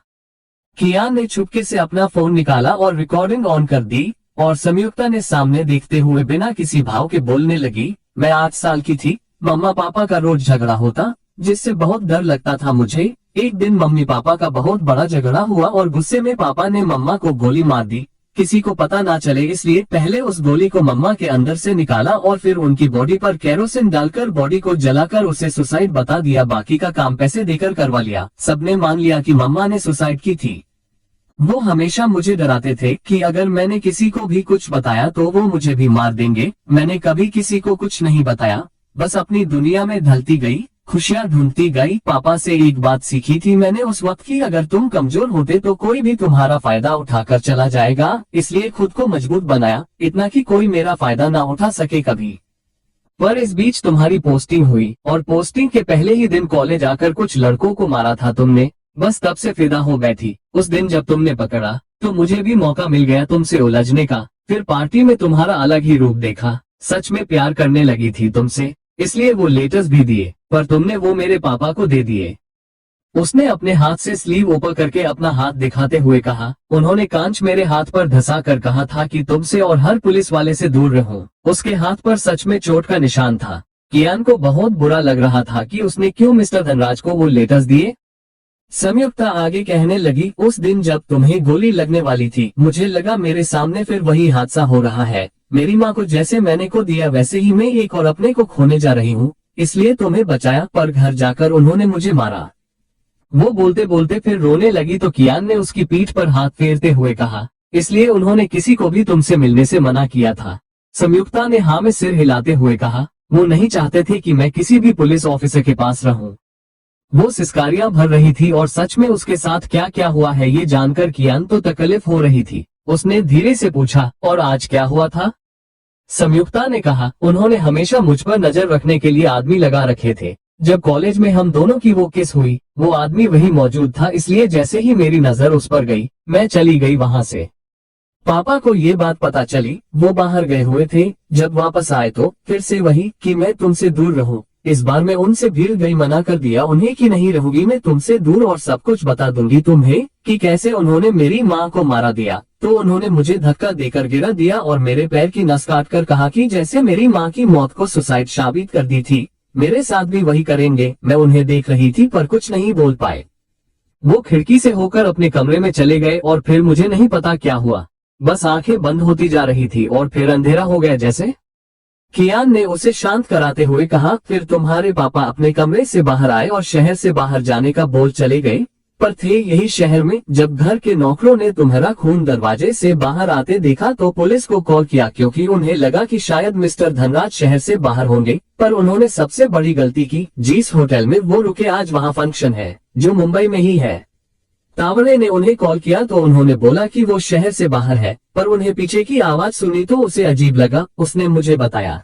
कियान ने चुपके से अपना फोन निकाला और रिकॉर्डिंग ऑन कर दी और संयुक्ता ने सामने देखते हुए बिना किसी भाव के बोलने लगी, मैं 8 साल की थी, मम्मा पापा का रोज झगड़ा होता जिससे बहुत डर लगता था मुझे। एक दिन मम्मी पापा का बहुत बड़ा झगड़ा हुआ और गुस्से में पापा ने मम्मा को गोली मार दी। किसी को पता ना चले इसलिए पहले उस गोली को मम्मा के अंदर से निकाला और फिर उनकी बॉडी पर केरोसिन डालकर बॉडी को जलाकर उसे सुसाइड बता दिया। बाकी का काम पैसे देकर करवा लिया। सबने मान लिया कि मम्मा ने सुसाइड की थी। वो हमेशा मुझे डराते थे कि अगर मैंने किसी को भी कुछ बताया तो वो मुझे भी मार देंगे। मैंने कभी किसी को कुछ नहीं बताया, बस अपनी दुनिया में ढलती गई, खुशियाँ ढूंढती गई। पापा से एक बात सीखी थी मैंने उस वक्त की, अगर तुम कमजोर होते तो कोई भी तुम्हारा फायदा उठाकर चला जाएगा, इसलिए खुद को मजबूत बनाया, इतना कि कोई मेरा फायदा ना उठा सके कभी। पर इस बीच तुम्हारी पोस्टिंग हुई और पोस्टिंग के पहले ही दिन कॉलेज आकर कुछ लड़कों को मारा था तुमने, बस तब से फिदा हो बैठी। उस दिन जब तुमने पकड़ा तो मुझे भी मौका मिल गया तुमसे उलझने का। फिर पार्टी में तुम्हारा अलग ही रूप देखा, सच में प्यार करने लगी थी तुमसे, इसलिए वो लेटर्स भी दिए, पर तुमने वो मेरे पापा को दे दिए। उसने अपने हाथ से स्लीव ऊपर करके अपना हाथ दिखाते हुए कहा, उन्होंने कांच मेरे हाथ पर धंसा कर कहा था कि तुमसे और हर पुलिस वाले से दूर रहो। उसके हाथ पर सच में चोट का निशान था। कियान को बहुत बुरा लग रहा था कि उसने क्यों मिस्टर धनराज को वो लेटर्स दिए। संयुक्ता आगे कहने लगी, उस दिन जब तुम्हें गोली लगने वाली थी मुझे लगा मेरे सामने फिर वही हादसा हो रहा है। मेरी माँ को जैसे मैंने को दिया वैसे ही मैं एक और अपने को खोने जा रही हूँ, इसलिए तुम्हें बचाया, पर घर जाकर उन्होंने मुझे मारा। वो बोलते बोलते फिर रोने लगी तो कियान ने उसकी पीठ पर हाथ फेरते हुए कहा, इसलिए उन्होंने किसी को भी तुमसे मिलने से मना किया था। संयुक्ता ने हाँ में सिर हिलाते हुए कहा, वो नहीं चाहते थे कि मैं किसी भी पुलिस ऑफिसर के पास रहूं। वो सिसकारियां भर रही थी और सच में उसके साथ क्या क्या हुआ है ये जानकर कियान तो तकलीफ हो रही थी। उसने धीरे से पूछा, और आज क्या हुआ था? संयुक्ता ने कहा, उन्होंने हमेशा मुझ पर नजर रखने के लिए आदमी लगा रखे थे। जब कॉलेज में हम दोनों की वो किस हुई वो आदमी वही मौजूद था, इसलिए जैसे ही मेरी नजर उस पर गई मैं चली गई वहां से। पापा को ये बात पता चली, वो बाहर गए हुए थे। जब वापस आए तो फिर से वही कि मैं तुमसे दूर रहूं। इस बार मैं उनसे भीड़ गई, मना कर दिया उन्हें कि नहीं रहूंगी मैं तुमसे दूर और सब कुछ बता दूंगी तुम्हें कि कैसे उन्होंने मेरी माँ को मारा दिया। तो उन्होंने मुझे धक्का देकर गिरा दिया और मेरे पैर की नस काट कर कहा कि जैसे मेरी माँ की मौत को सुसाइड साबित कर दी थी मेरे साथ भी वही करेंगे। मैं उन्हें देख रही थी पर कुछ नहीं बोल पाए। वो खिड़की से होकर अपने कमरे में चले गए और फिर मुझे नहीं पता क्या हुआ, बस आंखें बंद होती जा रही थी और फिर अंधेरा हो गया जैसे। कियान ने उसे शांत कराते हुए कहा, फिर तुम्हारे पापा अपने कमरे से बाहर आए और शहर से बाहर जाने का बोल चले गए, पर थे यही शहर में। जब घर के नौकरों ने तुम्हारा खून दरवाजे से बाहर आते देखा तो पुलिस को कॉल किया क्योंकि उन्हें लगा कि शायद मिस्टर धनराज शहर से बाहर होंगे, पर उन्होंने सबसे बड़ी गलती की। जिस होटल में वो रुके आज वहाँ फंक्शन है जो मुंबई में ही है। तावड़े ने उन्हें कॉल किया तो उन्होंने बोला कि वो शहर से बाहर है, पर उन्हें पीछे की आवाज सुनी तो उसे अजीब लगा। उसने मुझे बताया,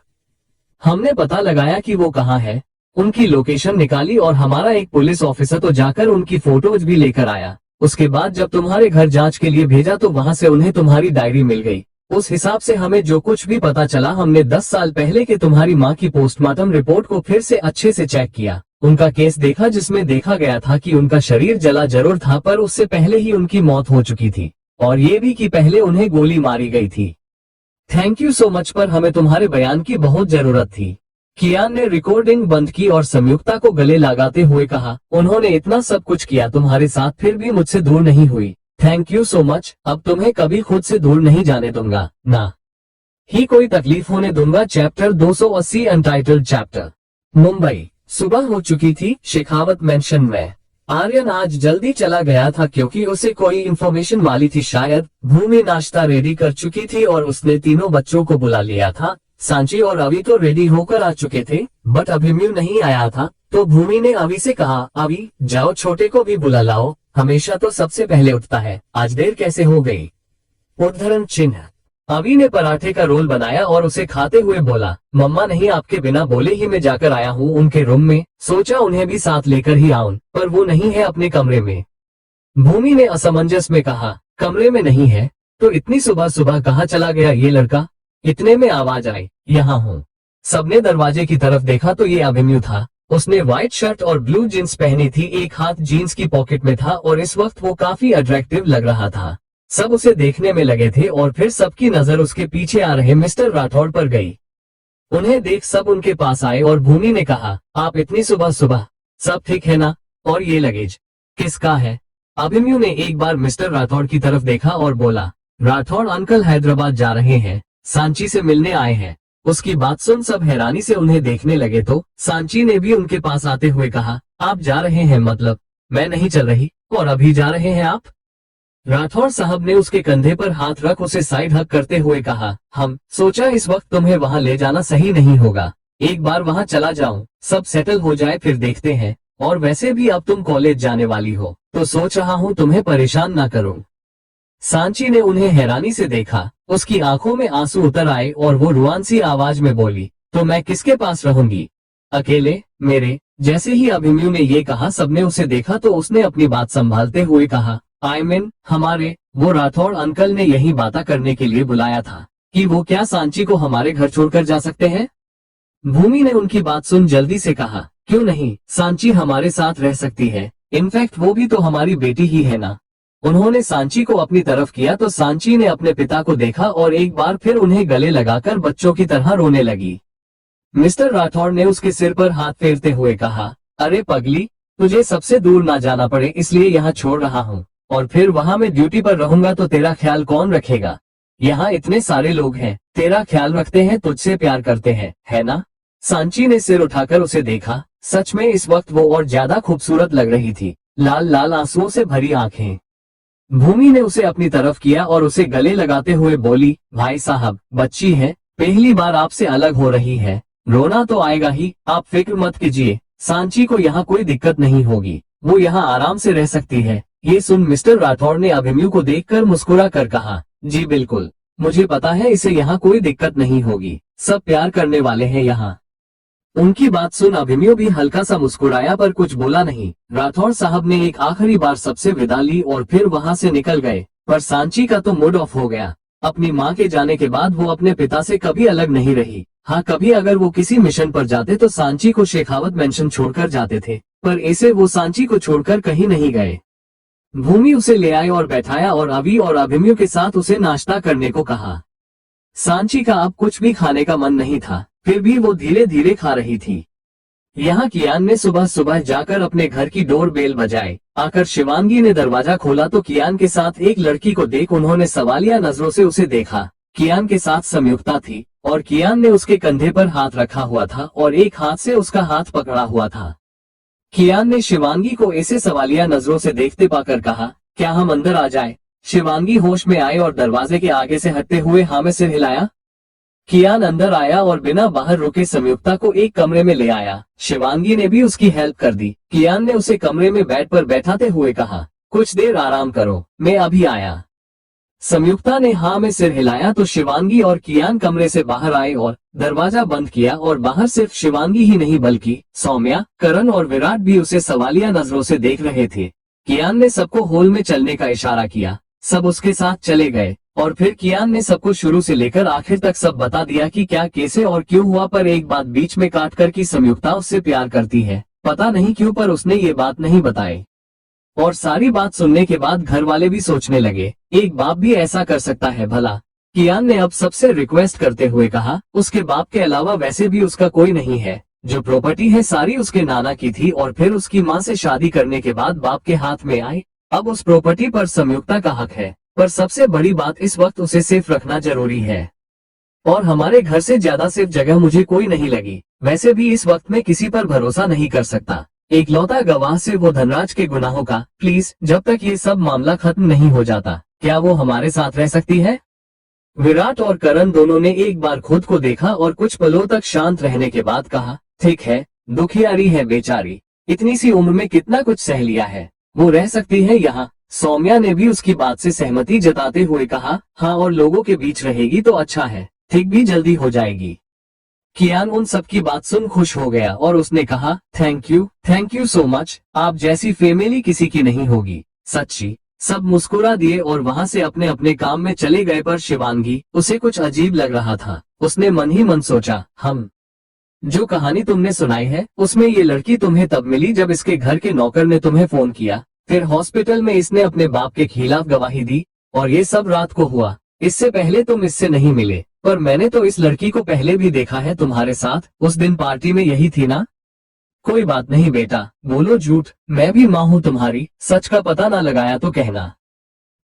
हमने पता लगाया कि वो कहाँ है, उनकी लोकेशन निकाली और हमारा एक पुलिस ऑफिसर तो जाकर उनकी फोटोज भी लेकर आया। उसके बाद जब तुम्हारे घर जांच के लिए भेजा तो वहां से उन्हें तुम्हारी डायरी मिल गई। उस हिसाब से हमें जो कुछ भी पता चला, हमने 10 साल पहले के तुम्हारी माँ की पोस्टमार्टम रिपोर्ट को फिर से अच्छे से चेक किया, उनका केस देखा जिसमें देखा गया था कि उनका शरीर जला जरूर था पर उससे पहले ही उनकी मौत हो चुकी थी, और ये भी कि पहले उन्हें गोली मारी गई थी। थैंक यू सो मच, पर हमें तुम्हारे बयान की बहुत जरूरत थी। कियान ने रिकॉर्डिंग बंद की और संयुक्ता को गले लगाते हुए कहा, उन्होंने इतना सब कुछ किया तुम्हारे साथ, फिर भी मुझसे दूर नहीं हुई। Thank you so much. अब तुम्हें कभी खुद से दूर नहीं जाने दूंगा, ना ही कोई तकलीफ होने दूंगा। Chapter 280 untitled chapter. मुंबई। सुबह हो चुकी थी शेखावत मेंशन में। आर्यन आज जल्दी चला गया था क्योंकि उसे कोई इन्फॉर्मेशन वाली थी शायद। भूमि नाश्ता रेडी कर चुकी थी और उसने तीनों बच्चों को बुला लिया था। सांची और अवि तो रेडी होकर आ चुके थे, बट अभिमन्यु नहीं आया था। तो भूमि ने अवि से कहा, अवि जाओ छोटे को भी बुला लाओ, हमेशा तो सबसे पहले उठता है, आज देर कैसे हो गई। उद्धरण चिन्ह। अवि ने पराठे का रोल बनाया और उसे खाते हुए बोला, मम्मा नहीं, आपके बिना बोले ही मैं जाकर आया हूँ उनके रूम में, सोचा उन्हें भी साथ लेकर ही आऊं, पर वो नहीं है अपने कमरे में। भूमि ने असमंजस में कहा, कमरे में नहीं है तो इतनी सुबह सुबह कहाँ चला गया ये लड़का। इतने में आवाज आई, यहाँ हूँ। सबने दरवाजे की तरफ देखा तो ये अभिमन्यु था। उसने व्हाइट शर्ट और ब्लू जींस पहनी थी, एक हाथ जीन्स की पॉकेट में था और इस वक्त वो काफी अट्रैक्टिव लग रहा था। सब उसे देखने में लगे थे और फिर सबकी नजर उसके पीछे आ रहे मिस्टर राठौड़ पर गई। उन्हें देख सब उनके पास आए और भूमि ने कहा, आप इतनी सुबह सुबह, सब ठीक है ना, और ये लगेज किसका है। अभिमन्यु ने एक बार मिस्टर राठौड़ की तरफ देखा और बोला, राठौड़ अंकल हैदराबाद जा रहे हैं, सांची से मिलने आए हैं। उसकी बात सुन सब हैरानी से उन्हें देखने लगे तो सांची ने भी उनके पास आते हुए कहा, आप जा रहे हैं मतलब, मैं नहीं चल रही, और अभी जा रहे हैं आप। राठौड़ साहब ने उसके कंधे पर हाथ रख उसे साइड हक करते हुए कहा, हम सोचा इस वक्त तुम्हें वहां ले जाना सही नहीं होगा, एक बार वहां चला जाऊं, सब सेटल हो जाए फिर देखते हैं, और वैसे भी अब तुम कॉलेज जाने वाली हो तो सोच रहा हूं तुम्हें परेशान ना करूं। सांची ने उन्हें हैरानी से देखा, उसकी आंखों में आंसू उतर आए और वो रुआंसी आवाज में बोली, तो मैं किसके पास रहूंगी, अकेले मेरे। जैसे ही अभिमन्यु ने ये कहा सबने उसे देखा तो उसने अपनी बात संभालते हुए कहा, आई मीन हमारे, वो राठौड़ अंकल ने यही बातें करने के लिए बुलाया था कि वो क्या सांची को हमारे घर छोड़कर जा सकते हैं। भूमि ने उनकी बात सुन जल्दी से कहा, क्यों नहीं, सांची हमारे साथ रह सकती है, इनफैक्ट वो भी तो हमारी बेटी ही है ना। उन्होंने सांची को अपनी तरफ किया तो सांची ने अपने पिता को देखा और एक बार फिर उन्हें गले लगाकर बच्चों की तरह रोने लगी। मिस्टर राठौड़ ने उसके सिर पर हाथ फेरते हुए कहा, अरे पगली, तुझे सबसे दूर ना जाना पड़े इसलिए यहाँ छोड़ रहा हूँ, और फिर वहाँ मैं ड्यूटी पर रहूंगा तो तेरा ख्याल कौन रखेगा। यहाँ इतने सारे लोग हैं, तेरा ख्याल रखते हैं, तुझसे प्यार करते हैं, है ना। सांची ने सिर उठाकर उसे देखा, सच में इस वक्त वो और ज्यादा खूबसूरत लग रही थी, लाल लाल आंसुओं से भरी आंखें। भूमि ने उसे अपनी तरफ किया और उसे गले लगाते हुए बोली, भाई साहब, बच्ची है, पहली बार आपसे अलग हो रही है, रोना तो आएगा ही, आप फिक्र मत कीजिए, सांची को यहाँ कोई दिक्कत नहीं होगी, वो यहाँ आराम से रह सकती है। ये सुन मिस्टर राठौड़ ने अभिमन्यु को देखकर मुस्कुरा कर कहा, जी बिल्कुल, मुझे पता है इसे यहाँ कोई दिक्कत नहीं होगी, सब प्यार करने वाले हैं यहाँ। उनकी बात सुन अभिमन्यु भी हल्का सा मुस्कुराया पर कुछ बोला नहीं। राठौड़ साहब ने एक आखिरी बार सबसे विदा ली और फिर वहां से निकल गए, पर सांची का तो मूड ऑफ हो गया। अपनी माँ के जाने के बाद वो अपने पिता से कभी अलग नहीं रही। हाँ, कभी अगर वो किसी मिशन पर जाते तो सांची को शेखावत मेंशन छोड़कर जाते थे, पर ऐसे वो सांची को छोड़कर कहीं नहीं गए। भूमि उसे ले आए और बैठाया और अवि और अभिमन्यु के साथ उसे नाश्ता करने को कहा। सांची का अब कुछ भी खाने का मन नहीं था, फिर भी वो धीरे धीरे खा रही थी। यहाँ कियान ने सुबह सुबह जाकर अपने घर की डोर बेल बजाई। आकर शिवांगी ने दरवाजा खोला तो कियान के साथ एक लड़की को देख उन्होंने सवालिया नजरों से उसे देखा। कियान के साथ संयुक्ता थी और कियान ने उसके कंधे पर हाथ रखा हुआ था और एक हाथ से उसका हाथ पकड़ा हुआ था। कियान ने शिवांगी को ऐसे सवालिया नजरों से देखते पाकर कहा, क्या हम अंदर आ जाए। शिवांगी होश में आई और दरवाजे के आगे से हटते हुए हाँ में सिर हिलाया। कियान अंदर आया और बिना बाहर रुके संयुक्ता को एक कमरे में ले आया। शिवांगी ने भी उसकी हेल्प कर दी। कियान ने उसे कमरे में बेड पर बैठाते हुए कहा, कुछ देर आराम करो, मैं अभी आया। संयुक्ता ने हाँ में सिर हिलाया तो शिवांगी और कियान कमरे से बाहर आए और दरवाजा बंद किया और बाहर सिर्फ शिवांगी ही नहीं बल्कि सौम्या, करण और विराट भी उसे सवालिया नजरों से देख रहे थे। कियान ने सबको हॉल में चलने का इशारा किया, सब उसके साथ चले गए और फिर कियान ने सबको शुरू से लेकर आखिर तक सब बता दिया कि क्या कैसे और क्यों हुआ। पर एक बात बीच में काट कर कि संयुक्ता उससे प्यार करती है, पता नहीं क्यों पर उसने ये बात नहीं बताई। और सारी बात सुनने के बाद घर वाले भी सोचने लगे, एक बाप भी ऐसा कर सकता है भला। कियान ने अब सबसे रिक्वेस्ट करते हुए कहा, उसके बाप के अलावा वैसे भी उसका कोई नहीं है। जो प्रॉपर्टी है सारी उसके नाना की थी और फिर उसकी माँ से शादी करने के बाद बाप के हाथ में आई। अब उस प्रॉपर्टी पर संयुक्ता का हक है, पर सबसे बड़ी बात इस वक्त उसे सेफ रखना जरूरी है। और हमारे घर से ज्यादा सेफ जगह मुझे कोई नहीं लगी। वैसे भी इस वक्त में किसी पर भरोसा नहीं कर सकता। एक लौता गवाह से वो धनराज के गुनाहों का, प्लीज जब तक ये सब मामला खत्म नहीं हो जाता, क्या वो हमारे साथ रह सकती है? विराट और करण दोनों ने एक बार खुद को देखा और कुछ पलों तक शांत रहने के बाद कहा, ठीक है, दुखियारी है बेचारी, इतनी सी उम्र में कितना कुछ सह लिया है, वो रह सकती है यहाँ। सौम्या ने भी उसकी बात से सहमति जताते हुए कहा, हाँ, और लोगों के बीच रहेगी तो अच्छा है, ठीक भी जल्दी हो जाएगी। कियान उन सब की बात सुन खुश हो गया और उसने कहा, थैंक यू सो मच, आप जैसी फैमिली किसी की नहीं होगी, सच्ची। सब मुस्कुरा दिए और वहां से अपने अपने काम में चले गए, पर शिवांगी, उसे कुछ अजीब लग रहा था। उसने मन ही मन सोचा, हम जो कहानी तुमने सुनाई है उसमें ये लड़की तुम्हें तब मिली जब इसके घर के नौकर ने तुम्हें फोन किया, फिर हॉस्पिटल में इसने अपने बाप के खिलाफ गवाही दी, और ये सब रात को हुआ। इससे पहले तुम इससे नहीं मिले, पर मैंने तो इस लड़की को पहले भी देखा है तुम्हारे साथ, उस दिन पार्टी में यही थी ना? कोई बात नहीं बेटा, बोलो झूठ, मैं भी माँ हूँ तुम्हारी, सच का पता ना लगाया तो कहना।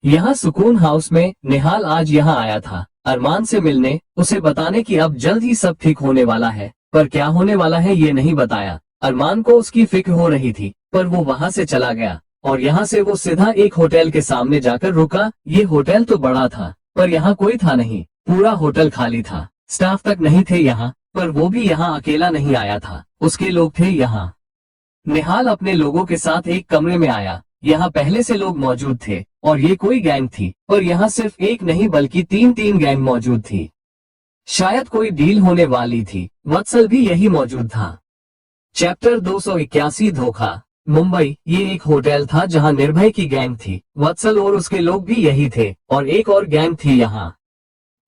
यहाँ सुकून हाउस में निहाल आज यहाँ आया था अरमान से मिलने, उसे बताने कि अब जल्द ही सब ठीक होने वाला है, पर क्या होने वाला है ये नहीं बताया। अरमान को उसकी फिक्र हो रही थी, पर वो वहाँ से चला गया और यहाँ से वो सीधा एक होटल के सामने जाकर रुका। ये होटल तो बड़ा था, पर यहाँ कोई था नहीं, पूरा होटल खाली था, स्टाफ तक नहीं थे यहाँ। पर वो भी यहाँ अकेला नहीं आया था, उसके लोग थे यहाँ। निहाल अपने लोगों के साथ एक कमरे में आया। यहाँ पहले से लोग मौजूद थे और ये कोई गैंग थी, पर यहाँ सिर्फ एक नहीं बल्कि तीन गैंग मौजूद थी। शायद कोई डील होने वाली थी। वत्सल भी यही मौजूद था। चैप्टर 281 धोखा। मुंबई, ये एक होटल था जहाँ निर्भय की गैंग थी। वत्सल और उसके लोग भी यही थे और एक और गैंग थी यहाँ,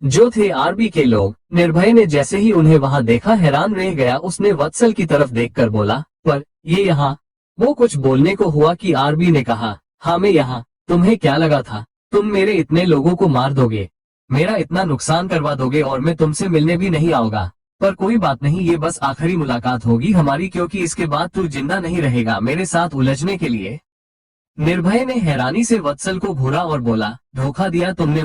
जो थे आरबी के लोग। निर्भय ने जैसे ही उन्हें वहां देखा हैरान रह गया। उसने वत्सल की तरफ देखकर बोला, पर ये यहाँ? वो कुछ बोलने को हुआ कि आरबी ने कहा, हाँ मैं यहाँ। तुम्हें क्या लगा था तुम मेरे इतने लोगों को मार दोगे, मेरा इतना नुकसान करवा दोगे और मैं तुमसे मिलने भी नहीं आऊंगा? पर कोई बात नहीं, ये बस आखिरी मुलाकात होगी हमारी, क्योंकि इसके बाद तू जिंदा नहीं रहेगा मेरे साथ उलझने के लिए। निर्भय ने हैरानी से वत्सल को घूरा और बोला, धोखा दिया तुमने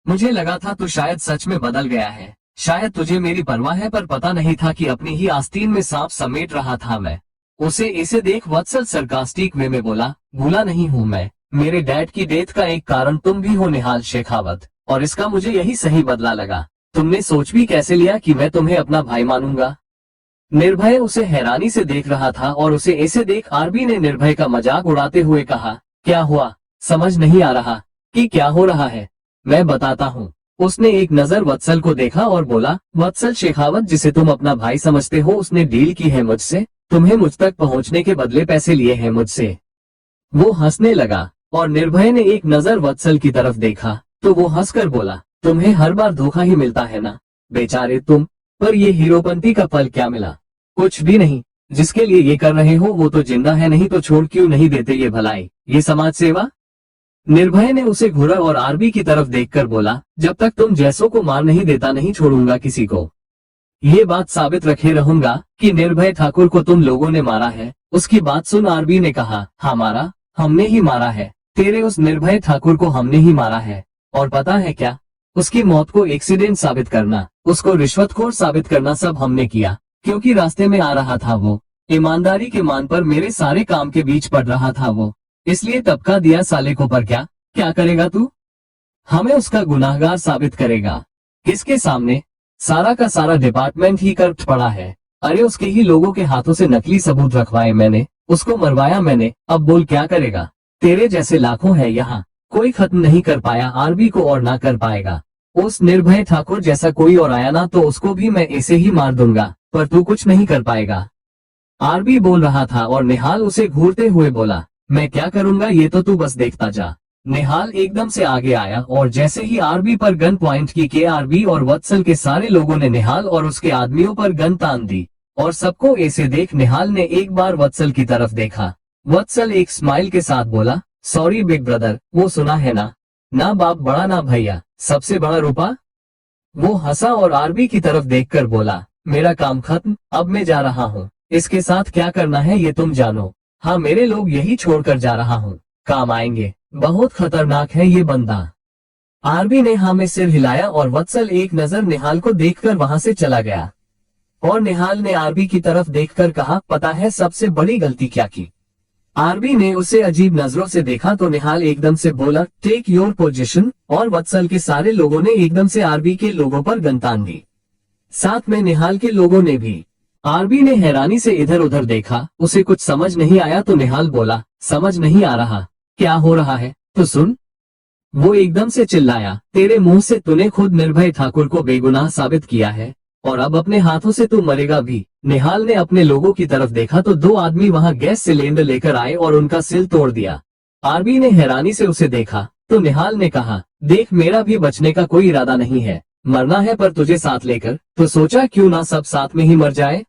मुझे लगा था तू शायद सच में बदल गया है, शायद तुझे मेरी परवाह है, पर पता नहीं था कि अपनी ही आस्तीन में सांप समेट रहा था मैं। उसे इसे देख वत्सल सरकास्टिक वे में बोला, भूला नहीं हूँ मैं, मेरे डैड की डेथ का एक कारण तुम भी हो निहाल शेखावत, और इसका मुझे यही सही बदला लगा। तुमने सोच भी कैसे लिया कि मैं तुम्हें अपना भाई मानूंगा? निर्भय उसे हैरानी से देख रहा था और उसे ऐसे देख आरबी ने निर्भय का मजाक उड़ाते हुए कहा, क्या हुआ, समझ नहीं आ रहा कि क्या हो रहा है? मैं बताता हूँ। उसने एक नजर वत्सल को देखा और बोला, वत्सल शेखावत जिसे तुम अपना भाई समझते हो, उसने डील की है मुझसे, तुम्हें मुझ तक पहुँचने के बदले पैसे लिए हैं मुझसे। वो हंसने लगा और निर्भय ने एक नजर वत्सल की तरफ देखा तो वो हंसकर बोला, तुम्हें हर बार धोखा ही मिलता है ना बेचारे तुम, पर ये हीरोपंती का फल क्या मिला? कुछ भी नहीं। जिसके लिए ये कर रहे हो वो तो जिंदा है, नहीं तो छोड़ क्यों नहीं देते ये भलाई, ये समाज सेवा? निर्भय ने उसे घूरा और आरबी की तरफ देखकर बोला, जब तक तुम जैसों को मार नहीं देता नहीं छोड़ूंगा किसी को। ये बात साबित रखे रहूंगा कि निर्भय ठाकुर को तुम लोगों ने मारा है। उसकी बात सुन आरबी ने कहा, हाँ मारा, हमने ही मारा है, तेरे उस निर्भय ठाकुर को हमने ही मारा है। और पता है क्या, उसकी मौत को एक्सीडेंट साबित करना, उसको रिश्वतखोर साबित करना सब हमने किया, क्योंकि रास्ते में आ रहा था वो, ईमानदारी के मान पर मेरे सारे काम के बीच पड़ रहा था वो, इसलिए तबका दिया साले को। पर क्या करेगा तू? हमें उसका गुनाहगार साबित करेगा। किसके सामने? सारा का सारा डिपार्टमेंट ही करप्ट पड़ा है। अरे उसके ही लोगों के हाथों से नकली सबूत रखवाए मैंने, उसको मरवाया मैंने, अब बोल क्या करेगा? तेरे जैसे लाखों है यहाँ, कोई खत्म नहीं कर पाया आरबी को और ना कर पाएगा। उस निर्भय ठाकुर जैसा कोई और आया ना तो उसको भी मैं ऐसे ही मार दूंगा, पर तू कुछ नहीं कर पाएगा। आरबी बोल रहा था और निहाल उसे घूरते हुए बोला, मैं क्या करूंगा ये तो तू बस देखता जा। निहाल एकदम से आगे आया और जैसे ही आरबी पर गन पॉइंट की के आरबी और वत्सल के सारे लोगों ने निहाल और उसके आदमियों पर गन तान दी और सबको ऐसे देख निहाल ने एक बार वत्सल की तरफ देखा। वत्सल एक स्माइल के साथ बोला, सॉरी बिग ब्रदर, वो सुना है ना, ना बाप बड़ा ना भैया, सबसे बड़ा रूपा। वो हंसा और आरबी की तरफ देखकर बोला, मेरा काम खत्म, अब मैं जा रहा हूँ। इसके साथ क्या करना है ये तुम जानो। हाँ, मेरे लोग यही छोड़कर जा रहा हूँ, काम आएंगे। बहुत खतरनाक है ये बंदा। आरबी ने हाँ में सिर हिलाया और वत्सल एक नजर निहाल को देखकर वहां से चला गया। और निहाल ने आरबी की तरफ देखकर कहा, पता है सबसे बड़ी गलती क्या की? आरबी ने उसे अजीब नजरों से देखा तो निहाल एकदम से बोला, टेक योर पोजीशन। और वत्सल के सारे लोगों ने एकदम से आरबी के लोगों पर गन तान दी, साथ में निहाल के लोगों ने भी। आरबी ने हैरानी से इधर उधर देखा, उसे कुछ समझ नहीं आया तो निहाल बोला, समझ नहीं आ रहा, क्या हो रहा है? तो सुन। वो एकदम से चिल्लाया, तेरे मुंह से तूने खुद निर्भय ठाकुर को बेगुनाह साबित किया है और अब अपने हाथों से तू मरेगा भी। निहाल ने अपने लोगों की तरफ देखा तो दो आदमी वहां गैस सिलेंडर लेकर आए और उनका सिल तोड़ दिया। आरबी ने हैरानी से उसे देखा तो निहाल ने कहा, देख मेरा भी बचने का कोई इरादा नहीं है, मरना है पर तुझे साथ लेकर, तो सोचा क्यों ना सब साथ में ही मर जाए।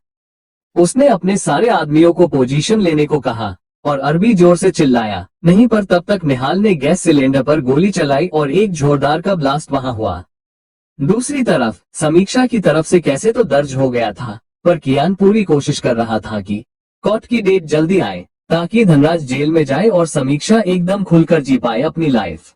उसने अपने सारे आदमियों को पोजीशन लेने को कहा और आरबी जोर से चिल्लाया, नहीं, पर तब तक निहाल ने गैस सिलेंडर पर गोली चलाई और एक जोरदार का ब्लास्ट वहां हुआ। दूसरी तरफ समीक्षा की तरफ से कैसे तो दर्ज हो गया था, पर कियान पूरी कोशिश कर रहा था कि कोर्ट की डेट जल्दी आए ताकि धनराज जेल में जाए और समीक्षा एकदम खुलकर जी पाए अपनी लाइफ।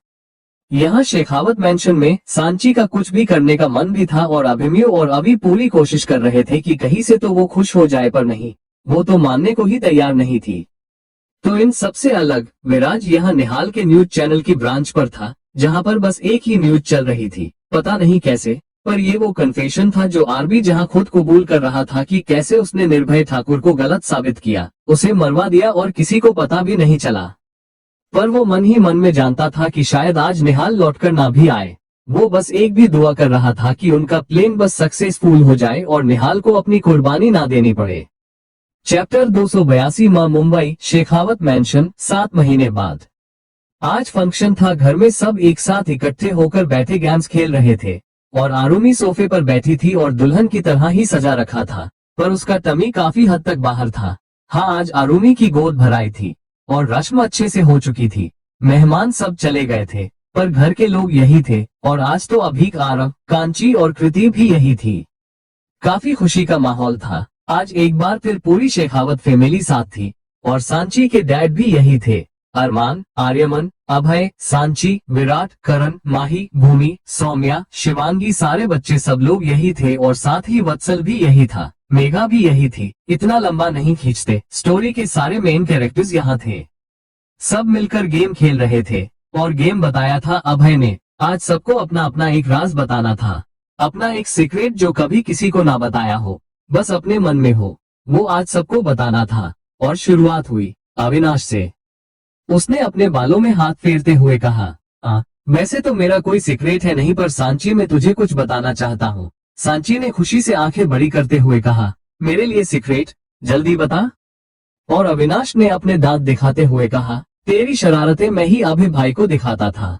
यहाँ शेखावत मेंशन में सांची का कुछ भी करने का मन भी था और अभिमन्यु और अभी पूरी कोशिश कर रहे थे कि कहीं से तो वो खुश हो जाए, पर नहीं, वो तो मानने को ही तैयार नहीं थी। तो इन सबसे अलग विराज यहाँ निहाल के न्यूज चैनल की ब्रांच पर था, जहाँ पर बस एक ही न्यूज चल रही थी, पता नहीं कैसे, पर ये वो कन्फेशन था जो आरबी जहाँ खुद कबूल कर रहा था कि कैसे उसने निर्भय ठाकुर को गलत साबित किया, उसे मरवा दिया और किसी को पता भी नहीं चला। पर वो मन ही मन में जानता था कि शायद आज निहाल लौटकर ना भी आए। वो बस एक भी दुआ कर रहा था कि उनका प्लेन बस सक्सेसफुल हो जाए और निहाल को अपनी कुर्बानी ना देनी पड़े। चैप्टर 282 मां मुंबई शेखावत मेंशन 7 महीने बाद। आज फंक्शन था, घर में सब एक साथ इकट्ठे होकर बैठे गेम्स खेल रहे थे और आरुमी सोफे पर बैठी थी और दुल्हन की तरह ही सजा रखा था, पर उसका टमी काफी हद तक बाहर था। हाँ, आज आरुमी की गोद भराई थी और रस्म अच्छे से हो चुकी थी। मेहमान सब चले गए थे पर घर के लोग यही थे और आज तो अभीक, आरव, कांची और कृति भी यही थी। काफी खुशी का माहौल था। आज एक बार फिर पूरी शेखावत फैमिली साथ थी और सांची के डैड भी यही थे। अरमान, आर्यमन, अभय, सांची, विराट, करण, माही, भूमि, सौम्या, शिवांगी, सारे बच्चे सब लोग यही थे और साथ ही वत्सल भी यही था, मेघा भी यही थी। इतना लंबा नहीं खींचते, स्टोरी के सारे मेन कैरेक्टर्स यहाँ थे। सब मिलकर गेम खेल रहे थे और गेम बताया था अभय ने। आज सबको अपना अपना एक राज बताना था, अपना एक सीक्रेट जो कभी किसी को ना बताया हो, बस अपने मन में हो, वो आज सबको बताना था। और शुरुआत हुई अविनाश से। उसने अपने बालों में हाथ फेरते हुए कहा, वैसे तो मेरा कोई सीक्रेट है नहीं, पर सांची मैं तुझे कुछ बताना चाहता हूँ। सांची ने खुशी से आंखें बड़ी करते हुए कहा, मेरे लिए सीक्रेट, जल्दी बता। और अविनाश ने अपने दांत दिखाते हुए कहा, तेरी शरारतें मैं ही अभय भाई को दिखाता था।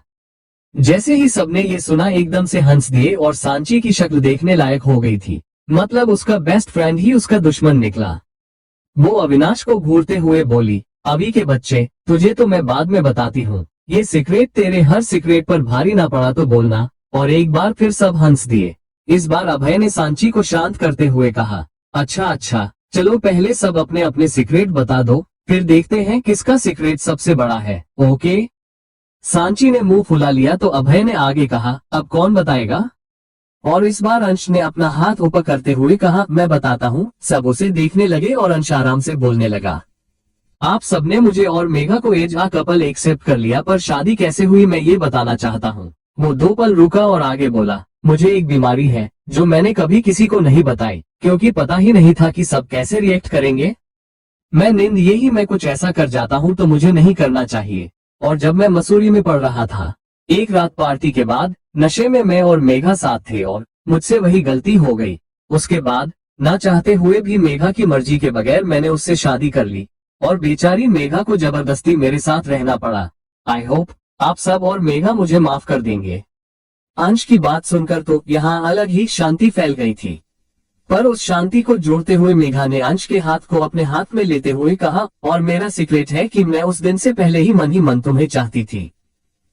जैसे ही सबने ये सुना एकदम से हंस दिए और सांची की शक्ल देखने लायक हो गई थी, मतलब उसका बेस्ट फ्रेंड ही उसका दुश्मन निकला। वो अविनाश को घूरते हुए बोली, अभी के बच्चे, तुझे तो मैं बाद में बताती हूँ, ये सीक्रेट तेरे हर सीक्रेट पर भारी ना पड़ा तो बोलना। और एक बार फिर सब हंस दिए। इस बार अभय ने सांची को शांत करते हुए कहा, अच्छा, चलो पहले सब अपने अपने सीक्रेट बता दो, फिर देखते हैं किसका सीक्रेट सबसे बड़ा है, ओके? सांची ने मुंह फुला लिया तो अभय ने आगे कहा, अब कौन बताएगा? और इस बार अंश ने अपना हाथ ऊपर करते हुए कहा, मैं बताता हूँ। सब उसे देखने लगे और अंश आराम से बोलने लगा, आप सबने मुझे और मेघा को एज आ कपल एक्सेप्ट कर लिया, पर शादी कैसे हुई मैं ये बताना चाहता हूँ। वो 2 पल रुका और आगे बोला, मुझे एक बीमारी है जो मैंने कभी किसी को नहीं बताई, क्योंकि पता ही नहीं था कि सब कैसे रिएक्ट करेंगे। मैं कुछ ऐसा कर जाता हूँ तो मुझे नहीं करना चाहिए। और जब मैं मसूरी में पढ़ रहा था, एक रात पार्टी के बाद नशे में मैं और मेघा साथ थे और मुझसे वही गलती हो गई। उसके बाद ना चाहते हुए भी मेघा की मर्जी के बगैर मैंने उससे शादी कर ली और बेचारी मेघा को जबरदस्ती मेरे साथ रहना पड़ा। आई होप आप सब और मेघा मुझे माफ कर देंगे। अंश की बात सुनकर तो यहाँ अलग ही शांति फैल गई थी, पर उस शांति को जोड़ते हुए मेघा ने अंश के हाथ को अपने हाथ में लेते हुए कहा, और मेरा सीक्रेट है कि मैं उस दिन से पहले ही मन तुम्हें चाहती थी।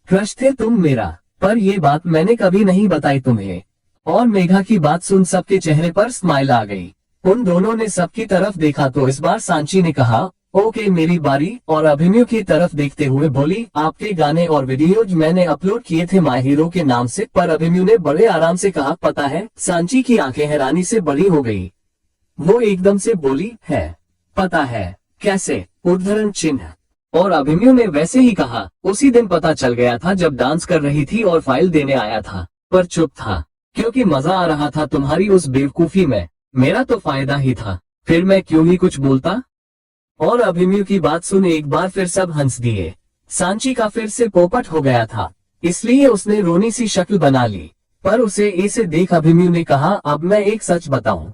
क्रश थे तुम मेरा, पर ये बात मैंने कभी नहीं बताई तुम्हें। और मेघा की बात सुन सबके चेहरे पर स्माइल आ गई। उन दोनों ने सबकी तरफ देखा तो इस बार सांची ने कहा, ओके मेरी बारी, और अभिमन्यु की तरफ देखते हुए बोली, आपके गाने और वीडियोज मैंने अपलोड किए थे माय हीरो के नाम से। पर अभिमन्यु ने बड़े आराम से कहा, पता है। सांची की आंखें हैरानी से बड़ी हो गई। वो एकदम से बोली, है पता है, कैसे? उद्धरण चिन्ह। और अभिमन्यु ने वैसे ही कहा, उसी दिन पता चल गया था जब डांस कर रही थी और फाइल देने आया था, पर चुप था क्योंकि मजा आ रहा था तुम्हारी उस बेवकूफी में। मेरा तो फायदा ही था, फिर मैं क्यों ही कुछ बोलता। और अभिमन्यु की बात सुन एक बार फिर सब हंस दिए। सांची का फिर से पोपट हो गया था, इसलिए उसने रोनी सी शक्ल बना ली। पर उसे ऐसे देख अभिमन्यु ने कहा, अब मैं एक सच बताऊं,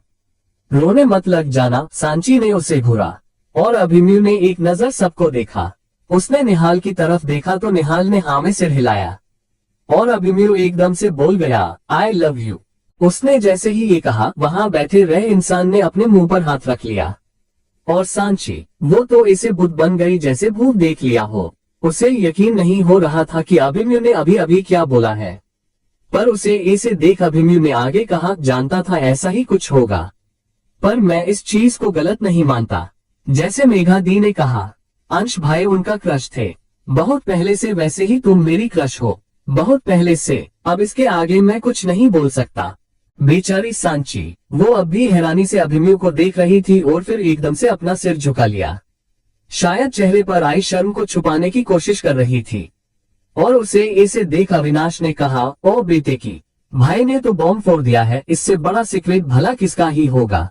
रोने मत लग जाना। सांची ने उसे घूरा और अभिमन्यु ने एक नजर सबको देखा। उसने निहाल की तरफ देखा तो निहाल ने हाँ में सिर हिलाया और अभिमन्यु एकदम से बोल गया, आई लव यू। उसने जैसे ही ये कहा, वहां बैठे रहे इंसान ने अपने मुंह पर हाथ रख लिया। और सांची, वो तो ऐसे बुत बन गई जैसे भूत देख लिया हो। उसे यकीन नहीं हो रहा था कि अभिमन्यु ने अभी अभी क्या बोला है। पर उसे ऐसे देख अभिमन्यु ने आगे कहा, जानता था ऐसा ही कुछ होगा, पर मैं इस चीज को गलत नहीं मानता। जैसे मेघा दी ने कहा, अंश भाई उनका क्रश थे, बहुत पहले से, वैसे ही तुम मेरी क्रश हो, बहुत पहले से। अब इसके आगे मैं कुछ नहीं बोल सकता। बेचारी सांची, वो अब भी हैरानी से अभिमन्यु को देख रही थी और फिर एकदम से अपना सिर झुका लिया। शायद चेहरे पर आई शर्म को छुपाने की कोशिश कर रही थी। और उसे ऐसे देख अविनाश ने कहा, ओ बेटे की, भाई ने तो बॉम्ब फोड़ दिया है, इससे बड़ा सीक्रेट भला किसका ही होगा।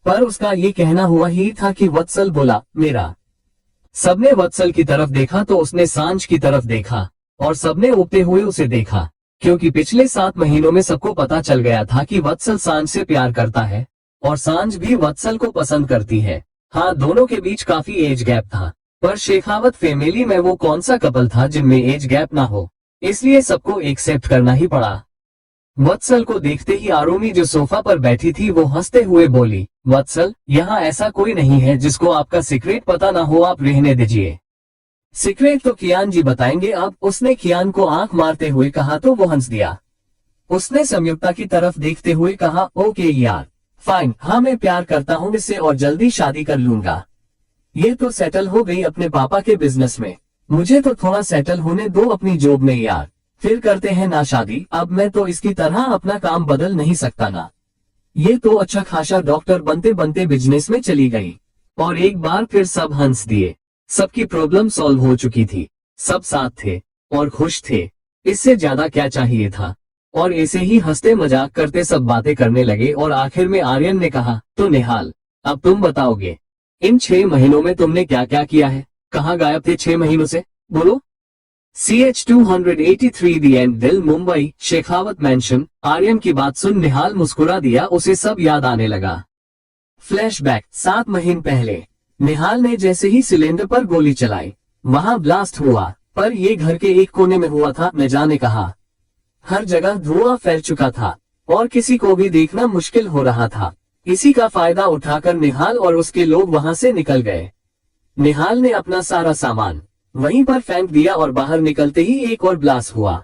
पर उसका ये कहना हुआ ही था कि वत्सल बोला, मेरा। सबने वत्सल की तरफ देखा तो उसने सांझ की तरफ देखा और सबने उगते हुए उसे देखा, क्योंकि पिछले 7 महीनों में सबको पता चल गया था कि वत्सल सांझ से प्यार करता है और सांझ भी वत्सल को पसंद करती है। हाँ, दोनों के बीच काफी एज गैप था, पर शेखावत फैमिली में वो कौन सा कपल था जिनमें एज गैप ना हो, इसलिए सबको एक्सेप्ट करना ही पड़ा। वत्सल को देखते ही आरोमी जो सोफा पर बैठी थी वो हंसते हुए बोली, वत्सल, यहाँ ऐसा कोई नहीं है जिसको आपका सीक्रेट पता ना हो, आप रहने दीजिए। सीक्रेट तो कियान जी बताएंगे अब, उसने कियान को आंख मारते हुए कहा तो वो हंस दिया। उसने संयुक्ता की तरफ देखते हुए कहा, ओके यार, फाइन, हाँ मैं प्यार करता हूँ इससे और जल्दी शादी कर लूंगा। ये तो सेटल हो गई अपने पापा के बिजनेस में, मुझे तो थोड़ा सेटल होने दो अपनी जॉब में यार, फिर करते हैं ना शादी। अब मैं तो इसकी तरह अपना काम बदल नहीं सकता ना। ये तो अच्छा खासा डॉक्टर बनते बनते बिजनेस में चली गई। और एक बार फिर सब हंस दिए। सबकी प्रॉब्लम सॉल्व हो चुकी थी, सब साथ थे और खुश थे, इससे ज्यादा क्या चाहिए था। और ऐसे ही हंसते मजाक करते सब बातें करने लगे और आखिर में आर्यन ने कहा, तो निहाल, अब तुम बताओगे, इन 6 महीनों में तुमने क्या क्या किया है? कहाँ गायब थे 6 महीनों से, बोलो। CH-283 दी एंड दिल, मुंबई, शेखावत मैंशन। आर्यन की बात सुन निहाल मुस्कुरा दिया, उसे सब याद आने लगा। फ्लैशबैक 7 महीने पहले निहाल ने जैसे ही सिलेंडर पर गोली चलाई, वहां ब्लास्ट हुआ, पर ये घर के एक कोने में हुआ था, न जाने कहा। हर जगह धुआं फैल चुका था और किसी को भी देखना मुश्किल हो रहा था। इसी का फायदा उठाकर निहाल और उसके लोग वहां से निकल गए। निहाल ने अपना सारा सामान वहीं पर फेंक दिया और बाहर निकलते ही एक और ब्लास्ट हुआ,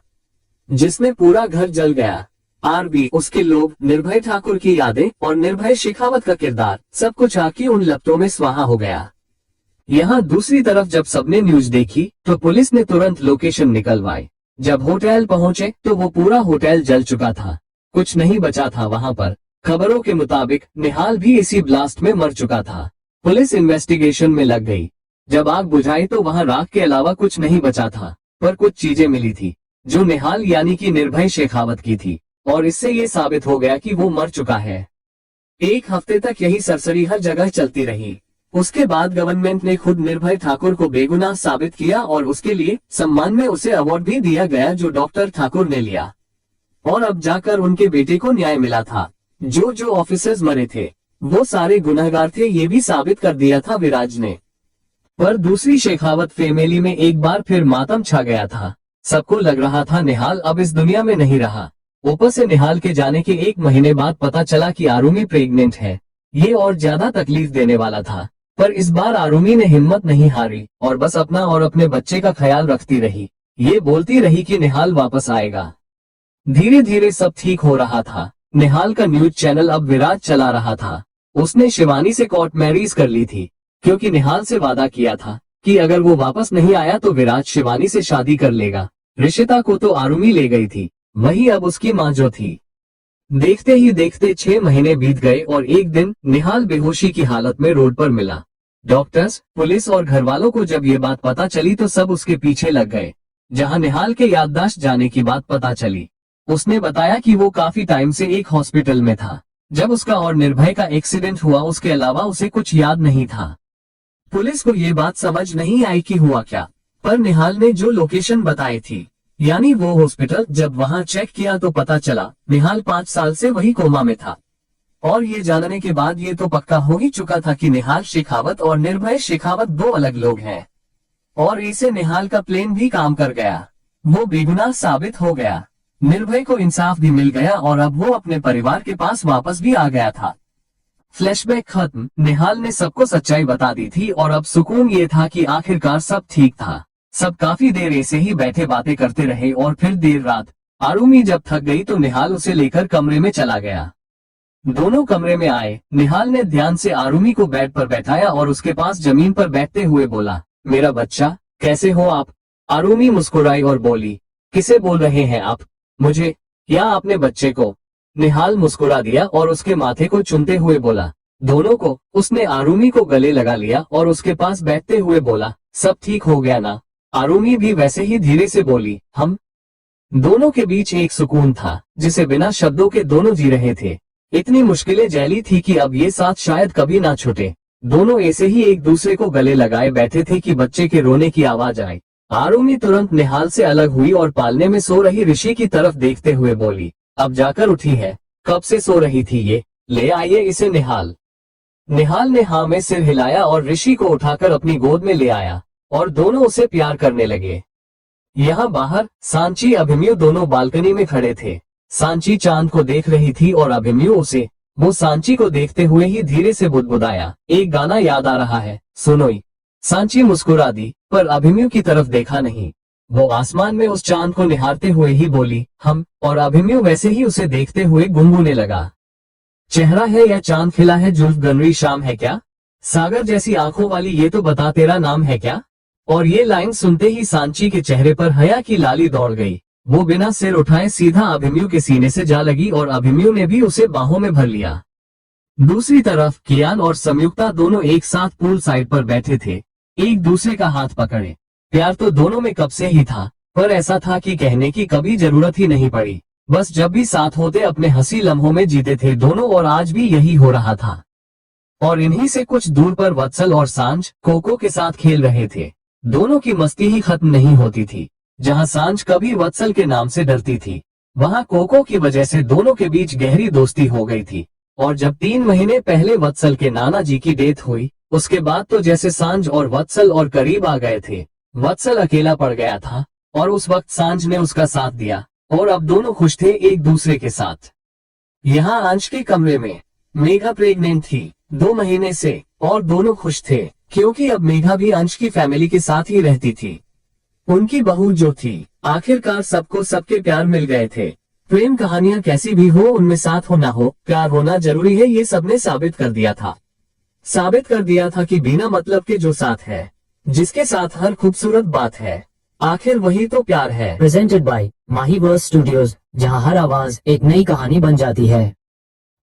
जिसमें पूरा घर जल गया। आरबी, उसके लोग, निर्भय ठाकुर की यादें और निर्भय शेखावत का किरदार, सब कुछ आके उन लपटों में स्वाहा हो गया। यहाँ दूसरी तरफ जब सबने न्यूज देखी तो पुलिस ने तुरंत लोकेशन निकलवाई। जब होटल पहुंचे तो वो पूरा होटल जल चुका था, कुछ नहीं बचा था वहां पर। खबरों के मुताबिक निहाल भी इसी ब्लास्ट में मर चुका था। पुलिस इन्वेस्टिगेशन में लग गई। जब आग बुझाई तो वहां राख के अलावा कुछ नहीं बचा था, पर कुछ चीजें मिली थी जो निहाल यानी कि निर्भय शेखावत की थी, और इससे ये साबित हो गया कि वो मर चुका है। 1 हफ्ते तक यही सरसरी हर जगह चलती रही। उसके बाद गवर्नमेंट ने खुद निर्भय ठाकुर को बेगुनाह साबित किया और उसके लिए सम्मान में उसे अवार्ड भी दिया गया जो डॉक्टर ठाकुर ने लिया। और अब जाकर उनके बेटे को न्याय मिला था। जो ऑफिसर्स मरे थे वो सारे गुनहगार थे, ये भी साबित कर दिया था विराज ने। पर दूसरी शेखावत फैमिली में एक बार फिर मातम छा गया था। सबको लग रहा था निहाल अब इस दुनिया में नहीं रहा। ऊपर से निहाल के जाने के 1 महीने बाद पता चला कि आरुमी प्रेग्नेंट है। ये और ज्यादा तकलीफ देने वाला था, पर इस बार आरुमी ने हिम्मत नहीं हारी और बस अपना और अपने बच्चे का ख्याल रखती रही। ये बोलती रही कि निहाल वापस आएगा। धीरे धीरे सब ठीक हो रहा था। निहाल का न्यूज चैनल अब विराज चला रहा था। उसने शिवानी से कोर्ट मैरिज कर ली थी, क्योंकि निहाल से वादा किया था कि अगर वो वापस नहीं आया तो विराज शिवानी से शादी कर लेगा। रिशिता को तो आरुमी ले गई थी, वही अब उसकी माँ जो थी। देखते ही देखते 6 महीने बीत गए और एक दिन निहाल बेहोशी की हालत में रोड पर मिला। डॉक्टर्स, पुलिस और घर वालों को जब ये बात पता चली तो सब उसके पीछे लग गए। जहां निहाल के याददाश्त जाने की बात पता चली, उसने बताया कि वो काफी टाइम से एक हॉस्पिटल में था। जब उसका और निर्भय का एक्सीडेंट हुआ, उसके अलावा उसे कुछ याद नहीं था। पुलिस को ये बात समझ नहीं आई कि हुआ क्या, पर निहाल ने जो लोकेशन बताई थी, यानी वो हॉस्पिटल, जब वहां चेक किया तो पता चला निहाल 5 साल से वही कोमा में था। और ये जानने के बाद ये तो पक्का हो ही चुका था कि निहाल शेखावत और निर्भय शेखावत 2 अलग लोग हैं। और इसे निहाल का प्लान भी काम कर गया, वो बेगुनाह साबित हो गया। निर्भय को इंसाफ भी मिल गया और अब वो अपने परिवार के पास वापस भी आ गया था। फ्लैशबैक खत्म। निहाल ने सबको सच्चाई बता दी थी और अब सुकून ये था कि आखिरकार सब ठीक था। सब काफी देर ऐसे ही बैठे बातें करते रहे और फिर देर रात आरुमी जब थक गई तो निहाल उसे लेकर कमरे में चला गया। दोनों कमरे में आए। निहाल ने ध्यान से आरुमी को बेड पर बैठाया और उसके पास जमीन पर बैठते हुए बोला, मेरा बच्चा, कैसे हो आप? आरुमी मुस्कुराई और बोली, किसे बोल रहे हैं आप? मुझे या अपने बच्चे को? निहाल मुस्कुरा दिया और उसके माथे को चूमते हुए बोला, दोनों को। उसने आरुमी को गले लगा लिया और उसके पास बैठते हुए बोला, सब ठीक हो गया ना? आरुमी भी वैसे ही धीरे से बोली, हम। दोनों के बीच एक सुकून था जिसे बिना शब्दों के दोनों जी रहे थे। इतनी मुश्किलें झेली थी कि अब ये साथ शायद कभी ना छूटे। दोनों ऐसे ही एक दूसरे को गले लगाए बैठे थे कि बच्चे के रोने की आवाज आए। आरुमी तुरंत निहाल से अलग हुई और पालने में सो रही ऋषि की तरफ देखते हुए बोली, अब जाकर उठी है? कब से सो रही थी ये? ले आइए इसे। निहाल ने हाँ में सिर हिलाया और ऋषि को उठाकर अपनी गोद में ले आया और दोनों उसे प्यार करने लगे। यहाँ बाहर सांची अभिमन्यु दोनों बालकनी में खड़े थे। सांची चांद को देख रही थी और अभिमन्यु उसे। वो सांची को देखते हुए ही धीरे से बुदबुदाया, एक गाना याद आ रहा है, सुनोई। सांची मुस्कुरा दी पर अभिमन्यु की तरफ देखा नहीं। वो आसमान में उस चांद को निहारते हुए ही बोली, हम। और अभिमन्यु वैसे ही उसे देखते हुए गुनगुनाने लगा, चेहरा है या चांद खिला है, जुल्फ गनरी शाम है क्या, सागर जैसी आंखों वाली ये तो बता तेरा नाम है क्या। और ये लाइन सुनते ही सांची के चेहरे पर हया की लाली दौड़ गई। वो बिना सिर उठाए सीधा अभिमन्यु के सीने से जा लगी और अभिमन्यु ने भी उसे बाहों में भर लिया। दूसरी तरफ कियान और संयुक्ता दोनों एक साथ पूल साइड पर बैठे थे, एक दूसरे का हाथ पकड़े। प्यार तो दोनों में कब से ही था, पर ऐसा था कि कहने की कभी जरूरत ही नहीं पड़ी। बस जब भी साथ होते अपने हंसी लम्हों में जीते थे दोनों, और आज भी यही हो रहा था। और इन्हीं से कुछ दूर पर वत्सल और सांझ कोको के साथ खेल रहे थे। दोनों की मस्ती ही खत्म नहीं होती थी। जहां सांझ कभी वत्सल के नाम से डरती थी, वहां कोको की वजह से दोनों के बीच गहरी दोस्ती हो गई थी। और जब 3 महीने पहले वत्सल के नाना जी की डेथ हुई, उसके बाद तो जैसे सांझ और वत्सल और करीब आ गए थे। वत्सल अकेला पड़ गया था और उस वक्त सांझ ने उसका साथ दिया और अब दोनों खुश थे एक दूसरे के साथ। यहाँ अंश के कमरे में मेघा प्रेग्नेंट थी 2 महीने से, और दोनों खुश थे क्योंकि अब मेघा भी अंश की फैमिली के साथ ही रहती थी। उनकी बहू जो थी, आखिरकार सबको सबके प्यार मिल गए थे। प्रेम कहानियां कैसी भी हो, उनमें साथ हो ना हो, प्यार होना जरूरी है, ये सबने साबित कर दिया था। साबित कर दिया था कि बिना मतलब के जो साथ है, जिसके साथ हर खूबसूरत बात है, आखिर वही तो प्यार है। प्रेजेंटेड बाय माहीवर्स स्टूडियोज, जहां हर आवाज एक नई कहानी बन जाती है।